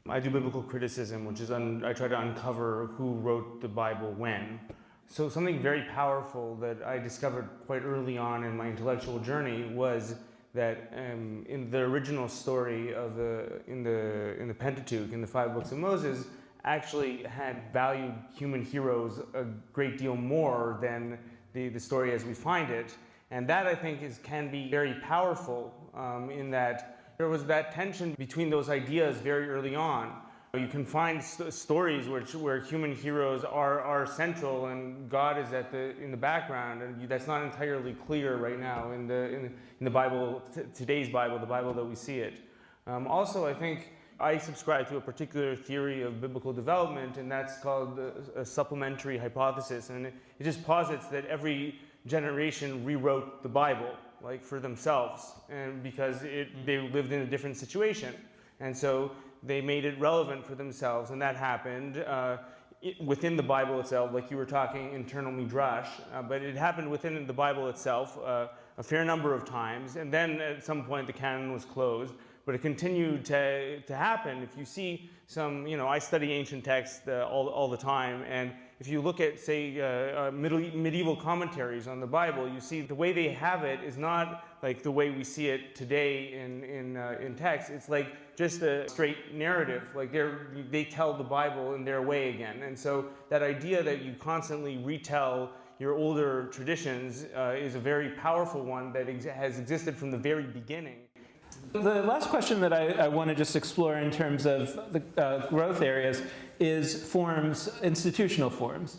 I do biblical criticism, which is I try to uncover who wrote the Bible when. So something very powerful that I discovered quite early on in my intellectual journey was that in the original story of in the Pentateuch, in the 5 books of Moses, actually had valued human heroes a great deal more than the story as we find it. And that, I think, can be very powerful in that there was that tension between those ideas very early on. You can find stories where human heroes are central and God is in the background, and that's not entirely clear right now in the Bible, today's Bible, the Bible that we see it. Also, I think I subscribe to a particular theory of biblical development, and that's called a supplementary hypothesis, and it just posits that every generation rewrote the Bible, like for themselves, and because they lived in a different situation, and so they made it relevant for themselves, and that happened within the Bible itself, like you were talking internal midrash, but it happened within the Bible itself a fair number of times, and then at some point the canon was closed, but it continued to happen. If you see some, I study ancient texts all the time, and if you look at, say, medieval commentaries on the Bible, you see the way they have it is not like the way we see it today in text. It's like just a straight narrative. Like they tell the Bible in their way again. And so that idea that you constantly retell your older traditions is a very powerful one that has existed from the very beginning. The last question that I want to just explore in terms of the growth areas is forms, institutional forms.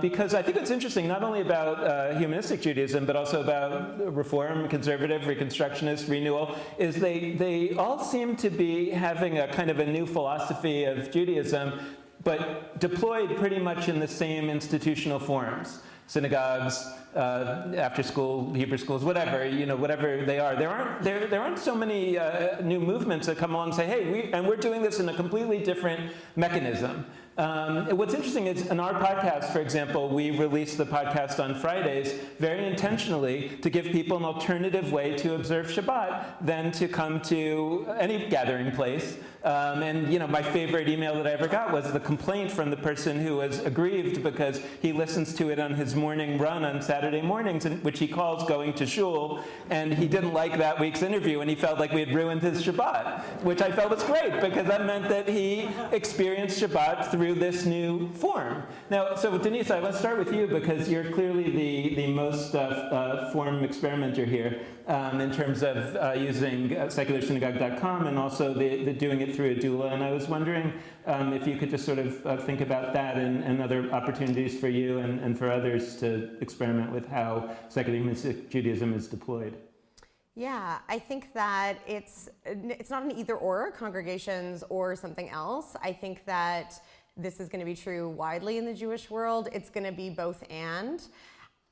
Because I think what's interesting, not only about humanistic Judaism, but also about Reform, Conservative, Reconstructionist, Renewal, is they all seem to be having a kind of a new philosophy of Judaism, but deployed pretty much in the same institutional forms. Synagogues, after school, Hebrew schools, whatever they are. There aren't so many new movements that come along and say, hey, we're doing this in a completely different mechanism. What's interesting is in our podcast, for example, we release the podcast on Fridays very intentionally to give people an alternative way to observe Shabbat than to come to any gathering place. And my favorite email that I ever got was the complaint from the person who was aggrieved because he listens to it on his morning run on Saturday mornings, which he calls going to shul, and he didn't like that week's interview, and he felt like we had ruined his Shabbat, which I felt was great because that meant that he experienced Shabbat through this new form. Now, so Denise, I want to start with you because you're clearly the most form experimenter here in terms of using secularsynagogue.com and also the doing it through a doula. And I was wondering if you could just sort of think about that and other opportunities for you and for others to experiment with how secular humanistic Judaism is deployed. Yeah, I think that it's not an either-or, congregations or something else. I think that this is going to be true widely in the Jewish world. It's going to be both and.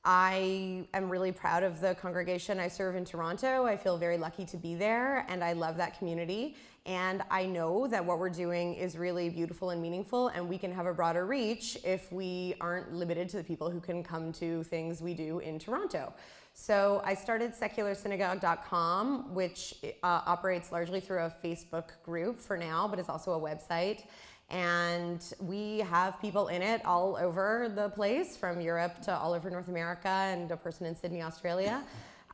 I am really proud of the congregation I serve in Toronto. I feel very lucky to be there, and I love that community. And I know that what we're doing is really beautiful and meaningful, and we can have a broader reach if we aren't limited to the people who can come to things we do in Toronto. So I started secularsynagogue.com, which operates largely through a Facebook group for now, but it's also a website. And we have people in it all over the place, from Europe to all over North America, and a person in Sydney, Australia.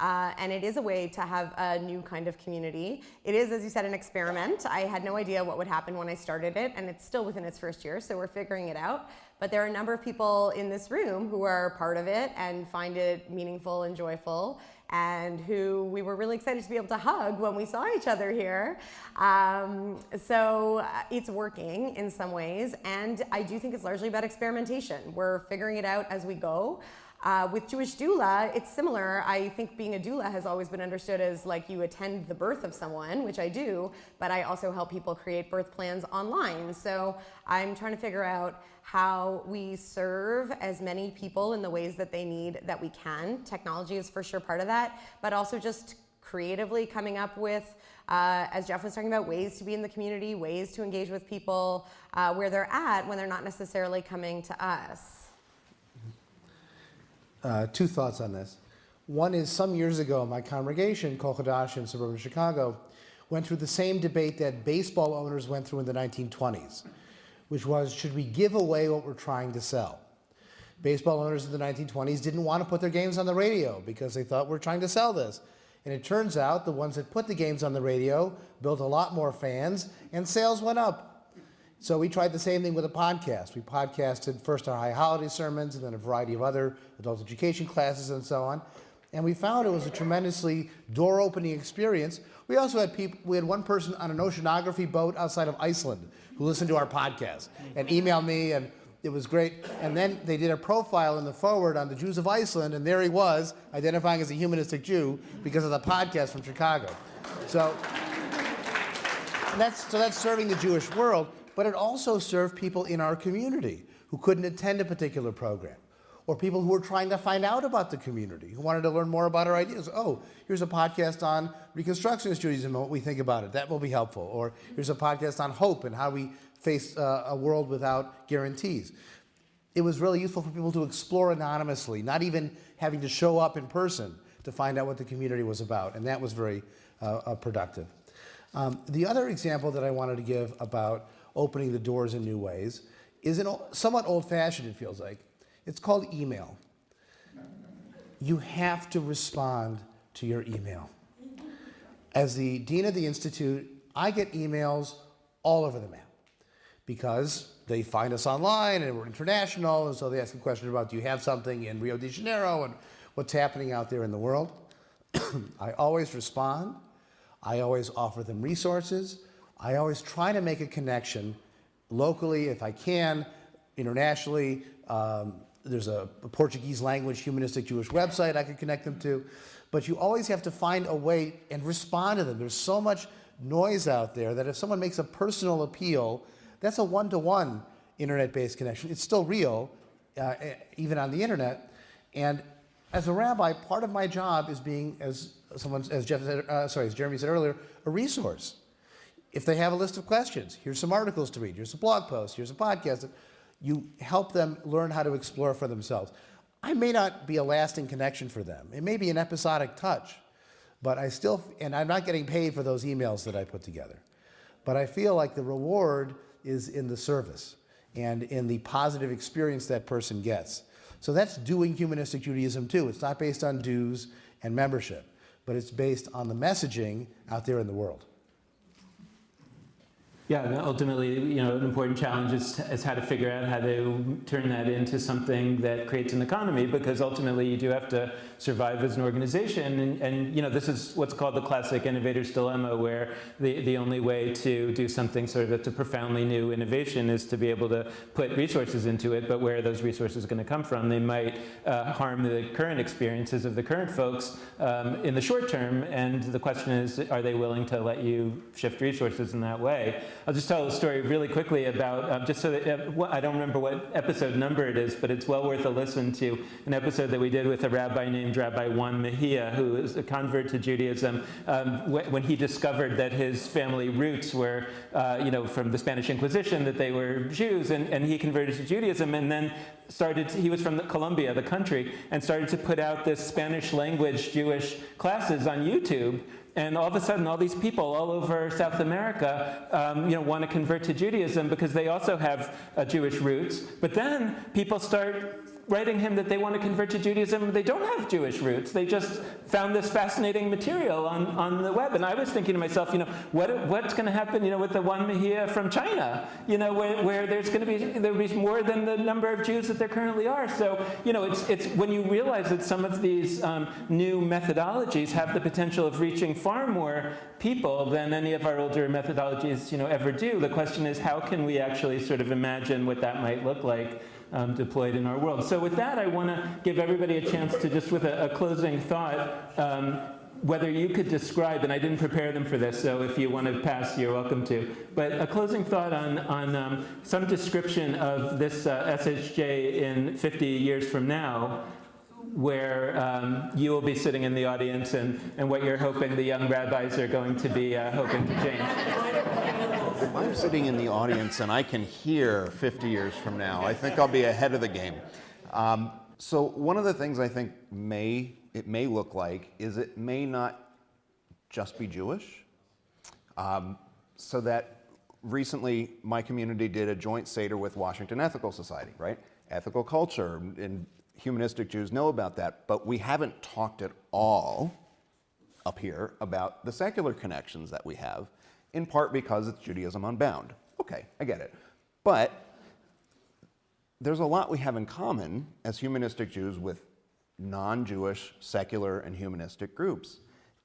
And it is a way to have a new kind of community. It is, as you said, an experiment. I had no idea what would happen when I started it, and it's still within its first year, so we're figuring it out. But there are a number of people in this room who are part of it and find it meaningful and joyful, and who we were really excited to be able to hug when we saw each other here. So it's working in some ways, and I do think it's largely about experimentation. We're figuring it out as we go. With Jewish doula, it's similar. I think being a doula has always been understood as like you attend the birth of someone, which I do, but I also help people create birth plans online. So I'm trying to figure out how we serve as many people in the ways that they need that we can. Technology is for sure part of that, but also just creatively coming up with, as Jeff was talking about, ways to be in the community, ways to engage with people where they're at when they're not necessarily coming to us. Two thoughts on this. One is, some years ago, my congregation, Kol Hadash in suburban Chicago, went through the same debate that baseball owners went through in the 1920s, which was, should we give away what we're trying to sell? Baseball owners in the 1920s didn't want to put their games on the radio because they thought we're trying to sell this. And it turns out the ones that put the games on the radio built a lot more fans, and sales went up. So we tried the same thing with a podcast. We podcasted first our high holiday sermons, and then a variety of other adult education classes and so on. And we found it was a tremendously door-opening experience. We also had we had one person on an oceanography boat outside of Iceland who listened to our podcast and emailed me, and it was great. And then they did a profile in the forward on the Jews of Iceland, and there he was, identifying as a humanistic Jew because of the podcast from Chicago. So that's serving the Jewish world. But it also served people in our community who couldn't attend a particular program, or people who were trying to find out about the community, who wanted to learn more about our ideas. Oh, here's a podcast on Reconstructionist Judaism and what we think about it. That will be helpful. Or here's a podcast on hope and how we face a world without guarantees. It was really useful for people to explore anonymously, not even having to show up in person to find out what the community was about. And that was very productive. The other example that I wanted to give about opening the doors in new ways is somewhat old-fashioned, it feels like. It's called email. You have to respond to your email. As the dean of the Institute, I get emails all over the map because they find us online and we're international, and so they ask a question about, do you have something in Rio de Janeiro and what's happening out there in the world? I always respond. I always offer them resources. I always try to make a connection locally if I can, internationally. There's a Portuguese language humanistic Jewish website I could connect them to. But you always have to find a way and respond to them. There's so much noise out there that if someone makes a personal appeal, that's a one-to-one internet-based connection. It's still real, even on the internet. And as a rabbi, part of my job is being, as Jeremy said earlier, a resource. If they have a list of questions, here's some articles to read, here's a blog post, here's a podcast. You help them learn how to explore for themselves. I may not be a lasting connection for them. It may be an episodic touch, but and I'm not getting paid for those emails that I put together. But I feel like the reward is in the service and in the positive experience that person gets. So that's doing humanistic Judaism too. It's not based on dues and membership, but it's based on the messaging out there in the world. Yeah, and ultimately, an important challenge is how to figure out how to turn that into something that creates an economy, because ultimately you do have to survive as an organization. And this is what's called the classic innovator's dilemma, where the only way to do something sort of that's a profoundly new innovation is to be able to put resources into it, but where are those resources going to come from? They might harm the current experiences of the current folks in the short term, and the question is, are they willing to let you shift resources in that way? I'll just tell a story really quickly about, just so that, I don't remember what episode number it is, but it's well worth a listen to, an episode that we did with a rabbi named Rabbi Juan Mejia, who is a convert to Judaism, when he discovered that his family roots were, from the Spanish Inquisition, that they were Jews, and he converted to Judaism, and then he was from Colombia, the country, and started to put out this Spanish language Jewish classes on YouTube. And all of a sudden, all these people all over South America, want to convert to Judaism because they also have Jewish roots. But then people start writing him that they want to convert to Judaism. They don't have Jewish roots. They just found this fascinating material on the web. And I was thinking to myself, what's going to happen, with the Juan Mejia from China, where there'll be more than the number of Jews that there currently are. So, it's when you realize that some of these new methodologies have the potential of reaching far more people than any of our older methodologies, ever do. The question is, how can we actually sort of imagine what that might look like deployed in our world? So with that, I want to give everybody a chance to just with a closing thought, whether you could describe, and I didn't prepare them for this, so if you want to pass, you're welcome to, but a closing thought on some description of this SHJ in 50 years from now, where you will be sitting in the audience and what you're hoping the young rabbis are going to be hoping to change. If I'm sitting in the audience and I can hear 50 years from now, I think I'll be ahead of the game. So one of the things I think it may look like is it may not just be Jewish. So that recently my community did a joint Seder with Washington Ethical Society, right? Ethical culture, and humanistic Jews know about that, but we haven't talked at all up here about the secular connections that we have, in part because it's Judaism Unbound. Okay, I get it. But there's a lot we have in common as humanistic Jews with non-Jewish, secular, and humanistic groups.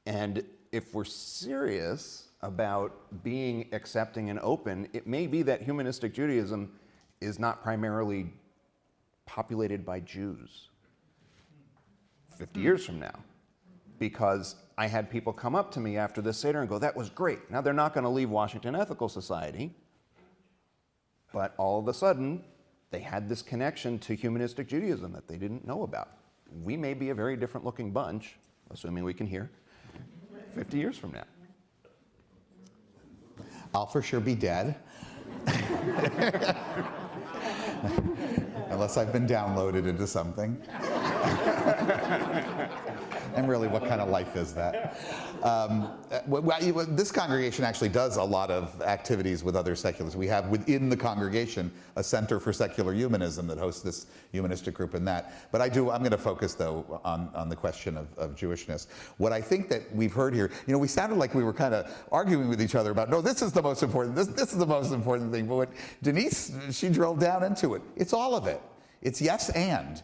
And if we're serious about being accepting and open, it may be that humanistic Judaism is not primarily populated by Jews 50 years from now. Because I had people come up to me after this Seder and go, that was great. Now they're not going to leave Washington Ethical Society, but all of a sudden they had this connection to humanistic Judaism that they didn't know about. We may be a very different looking bunch, assuming we can hear, 50 years from now. I'll for sure be dead. Unless I've been downloaded into something. And really, what kind of life is that? This congregation actually does a lot of activities with other secularists. We have within the congregation a Center for Secular Humanism that hosts this humanistic group and that. But I'm going to focus, though, on the question of Jewishness. What I think that we've heard here, we sounded like we were kind of arguing with each other about, no, this is the most important, this is the most important thing. But what Denise, she drilled down into it. It's all of it. It's yes and.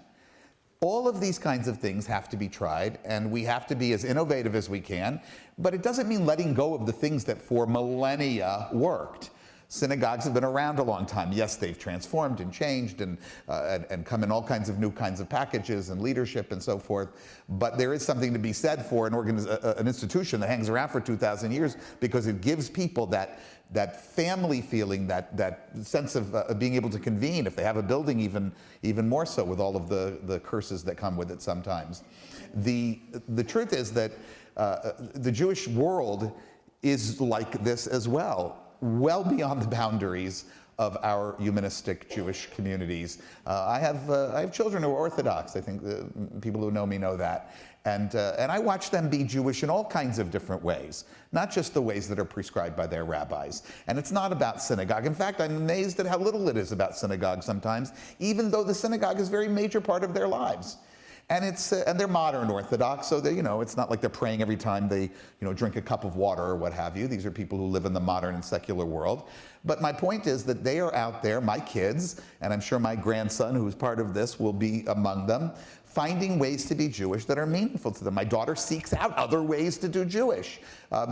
All of these kinds of things have to be tried, and we have to be as innovative as we can, but it doesn't mean letting go of the things that for millennia worked. Synagogues have been around a long time. Yes, they've transformed and changed and come in all kinds of new kinds of packages and leadership and so forth, but there is something to be said for an institution that hangs around for 2,000 years because it gives people that family feeling, that sense of being able to convene, if they have a building, even more so with all of the curses that come with it sometimes. The truth is that the Jewish world is like this as well, well beyond the boundaries of our humanistic Jewish communities. I have children who are Orthodox. I think the people who know me know that. And I watch them be Jewish in all kinds of different ways, not just the ways that are prescribed by their rabbis. And it's not about synagogue. In fact, I'm amazed at how little it is about synagogue sometimes, even though the synagogue is a very major part of their lives. And and they're modern Orthodox, so they, it's not like they're praying every time they, drink a cup of water or what have you. These are people who live in the modern and secular world. But my point is that they are out there, my kids, and I'm sure my grandson, who's part of this, will be among them, finding ways to be Jewish that are meaningful to them. My daughter seeks out other ways to do Jewish,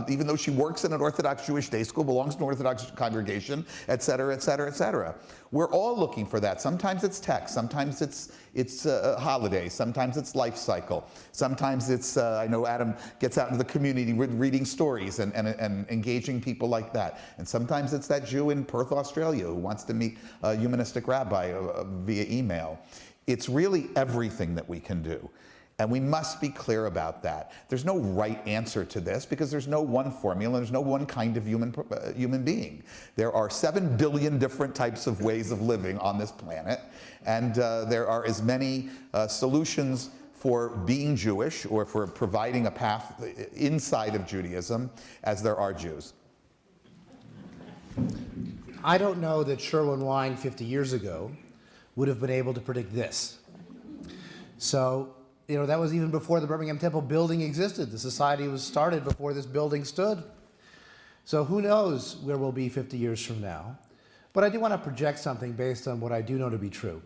even though she works in an Orthodox Jewish day school, belongs to an Orthodox congregation, et cetera, et cetera, et cetera. We're all looking for that. Sometimes it's text, sometimes it's holidays, sometimes it's life cycle, sometimes it's, I know Adam gets out into the community reading stories and engaging people like that. And sometimes it's that Jew in Perth, Australia who wants to meet a humanistic rabbi via email. It's really everything that we can do. And we must be clear about that. There's no right answer to this because there's no one formula, there's no one kind of human being. There are 7 billion different types of ways of living on this planet, and there are as many solutions for being Jewish or for providing a path inside of Judaism as there are Jews. I don't know that Sherwin Wine 50 years ago would have been able to predict this. So, that was even before the Birmingham Temple building existed. The society was started before this building stood. So who knows where we'll be 50 years from now. But I do want to project something based on what I do know to be true.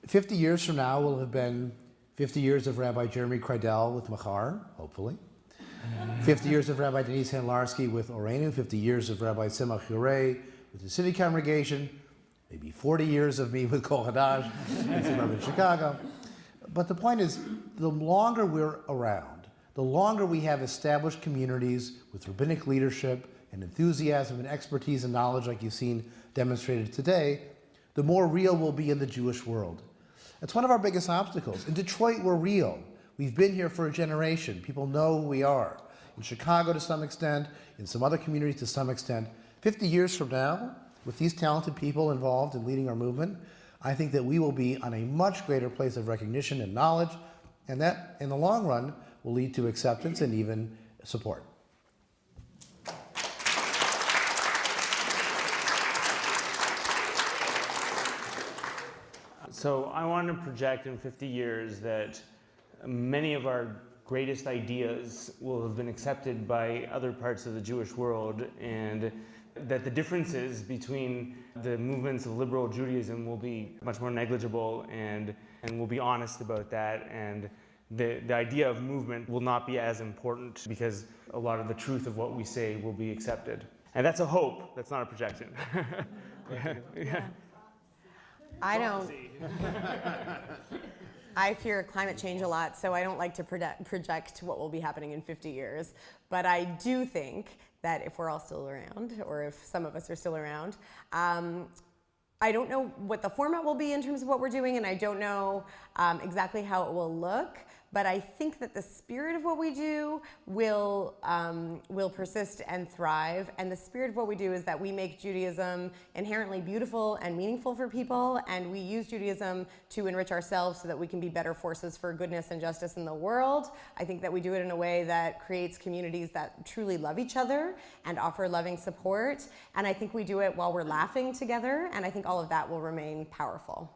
50 years from now will have been 50 years of Rabbi Jeremy Kreidel with Machar, hopefully. 50 years of Rabbi Denise Handlarski with Orenu, 50 years of Rabbi Tzemach Yurei with the city congregation, maybe 40 years of me with Kol Hadash in Chicago. But the point is, the longer we're around, the longer we have established communities with rabbinic leadership and enthusiasm and expertise and knowledge like you've seen demonstrated today, the more real we'll be in the Jewish world. It's one of our biggest obstacles. In Detroit, we're real. We've been here for a generation. People know who we are. In Chicago to some extent, in some other communities to some extent. 50 years from now, with these talented people involved in leading our movement, I think that we will be on a much greater place of recognition and knowledge, and that, in the long run, will lead to acceptance and even support. So I want to project in 50 years that many of our greatest ideas will have been accepted by other parts of the Jewish world, and that the differences between the movements of liberal Judaism will be much more negligible, and we'll be honest about that, and the idea of movement will not be as important because a lot of the truth of what we say will be accepted. And that's a hope, that's not a projection. Yeah. I fear climate change a lot, so I don't like to project what will be happening in 50 years. But I do think that if we're all still around, or if some of us are still around, I don't know what the format will be in terms of what we're doing, and I don't know exactly how it will look. But I think that the spirit of what we do will persist and thrive. And the spirit of what we do is that we make Judaism inherently beautiful and meaningful for people, and we use Judaism to enrich ourselves so that we can be better forces for goodness and justice in the world. I think that we do it in a way that creates communities that truly love each other and offer loving support. And I think we do it while we're laughing together, and I think all of that will remain powerful.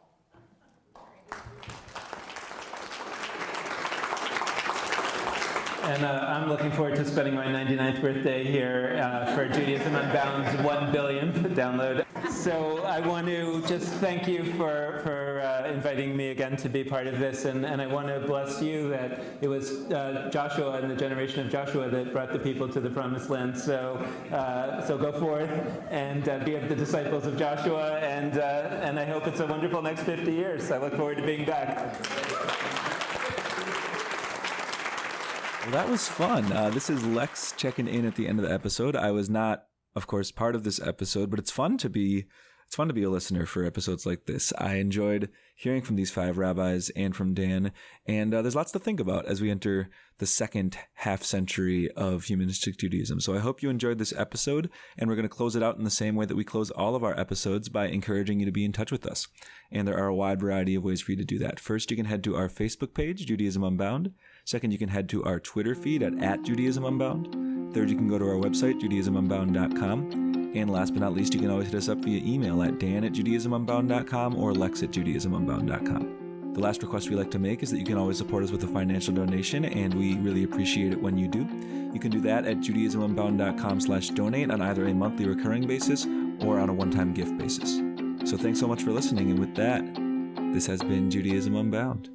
And I'm looking forward to spending my 99th birthday here for Judaism Unbound's 1 billionth download. So I want to just thank you for inviting me again to be part of this, and I want to bless you that it was Joshua and the generation of Joshua that brought the people to the Promised Land. So go forth and be of the disciples of Joshua, and I hope it's a wonderful next 50 years. I look forward to being back. Well, that was fun. This is Lex checking in at the end of the episode. I was not, of course, part of this episode, but it's fun to be a listener for episodes like this. I enjoyed hearing from these 5 rabbis and from Dan, and there's lots to think about as we enter the second half century of humanistic Judaism. So I hope you enjoyed this episode, and we're going to close it out in the same way that we close all of our episodes, by encouraging you to be in touch with us. And there are a wide variety of ways for you to do that. First, you can head to our Facebook page, Judaism Unbound. Second, you can head to our Twitter feed at Judaism Unbound. Third, you can go to our website, JudaismUnbound.com. And last but not least, you can always hit us up via email at dan@JudaismUnbound.com or lex@JudaismUnbound.com. The last request we like to make is that you can always support us with a financial donation, and we really appreciate it when you do. You can do that at JudaismUnbound.com/donate on either a monthly recurring basis or on a one-time gift basis. So thanks so much for listening, and with that, this has been Judaism Unbound.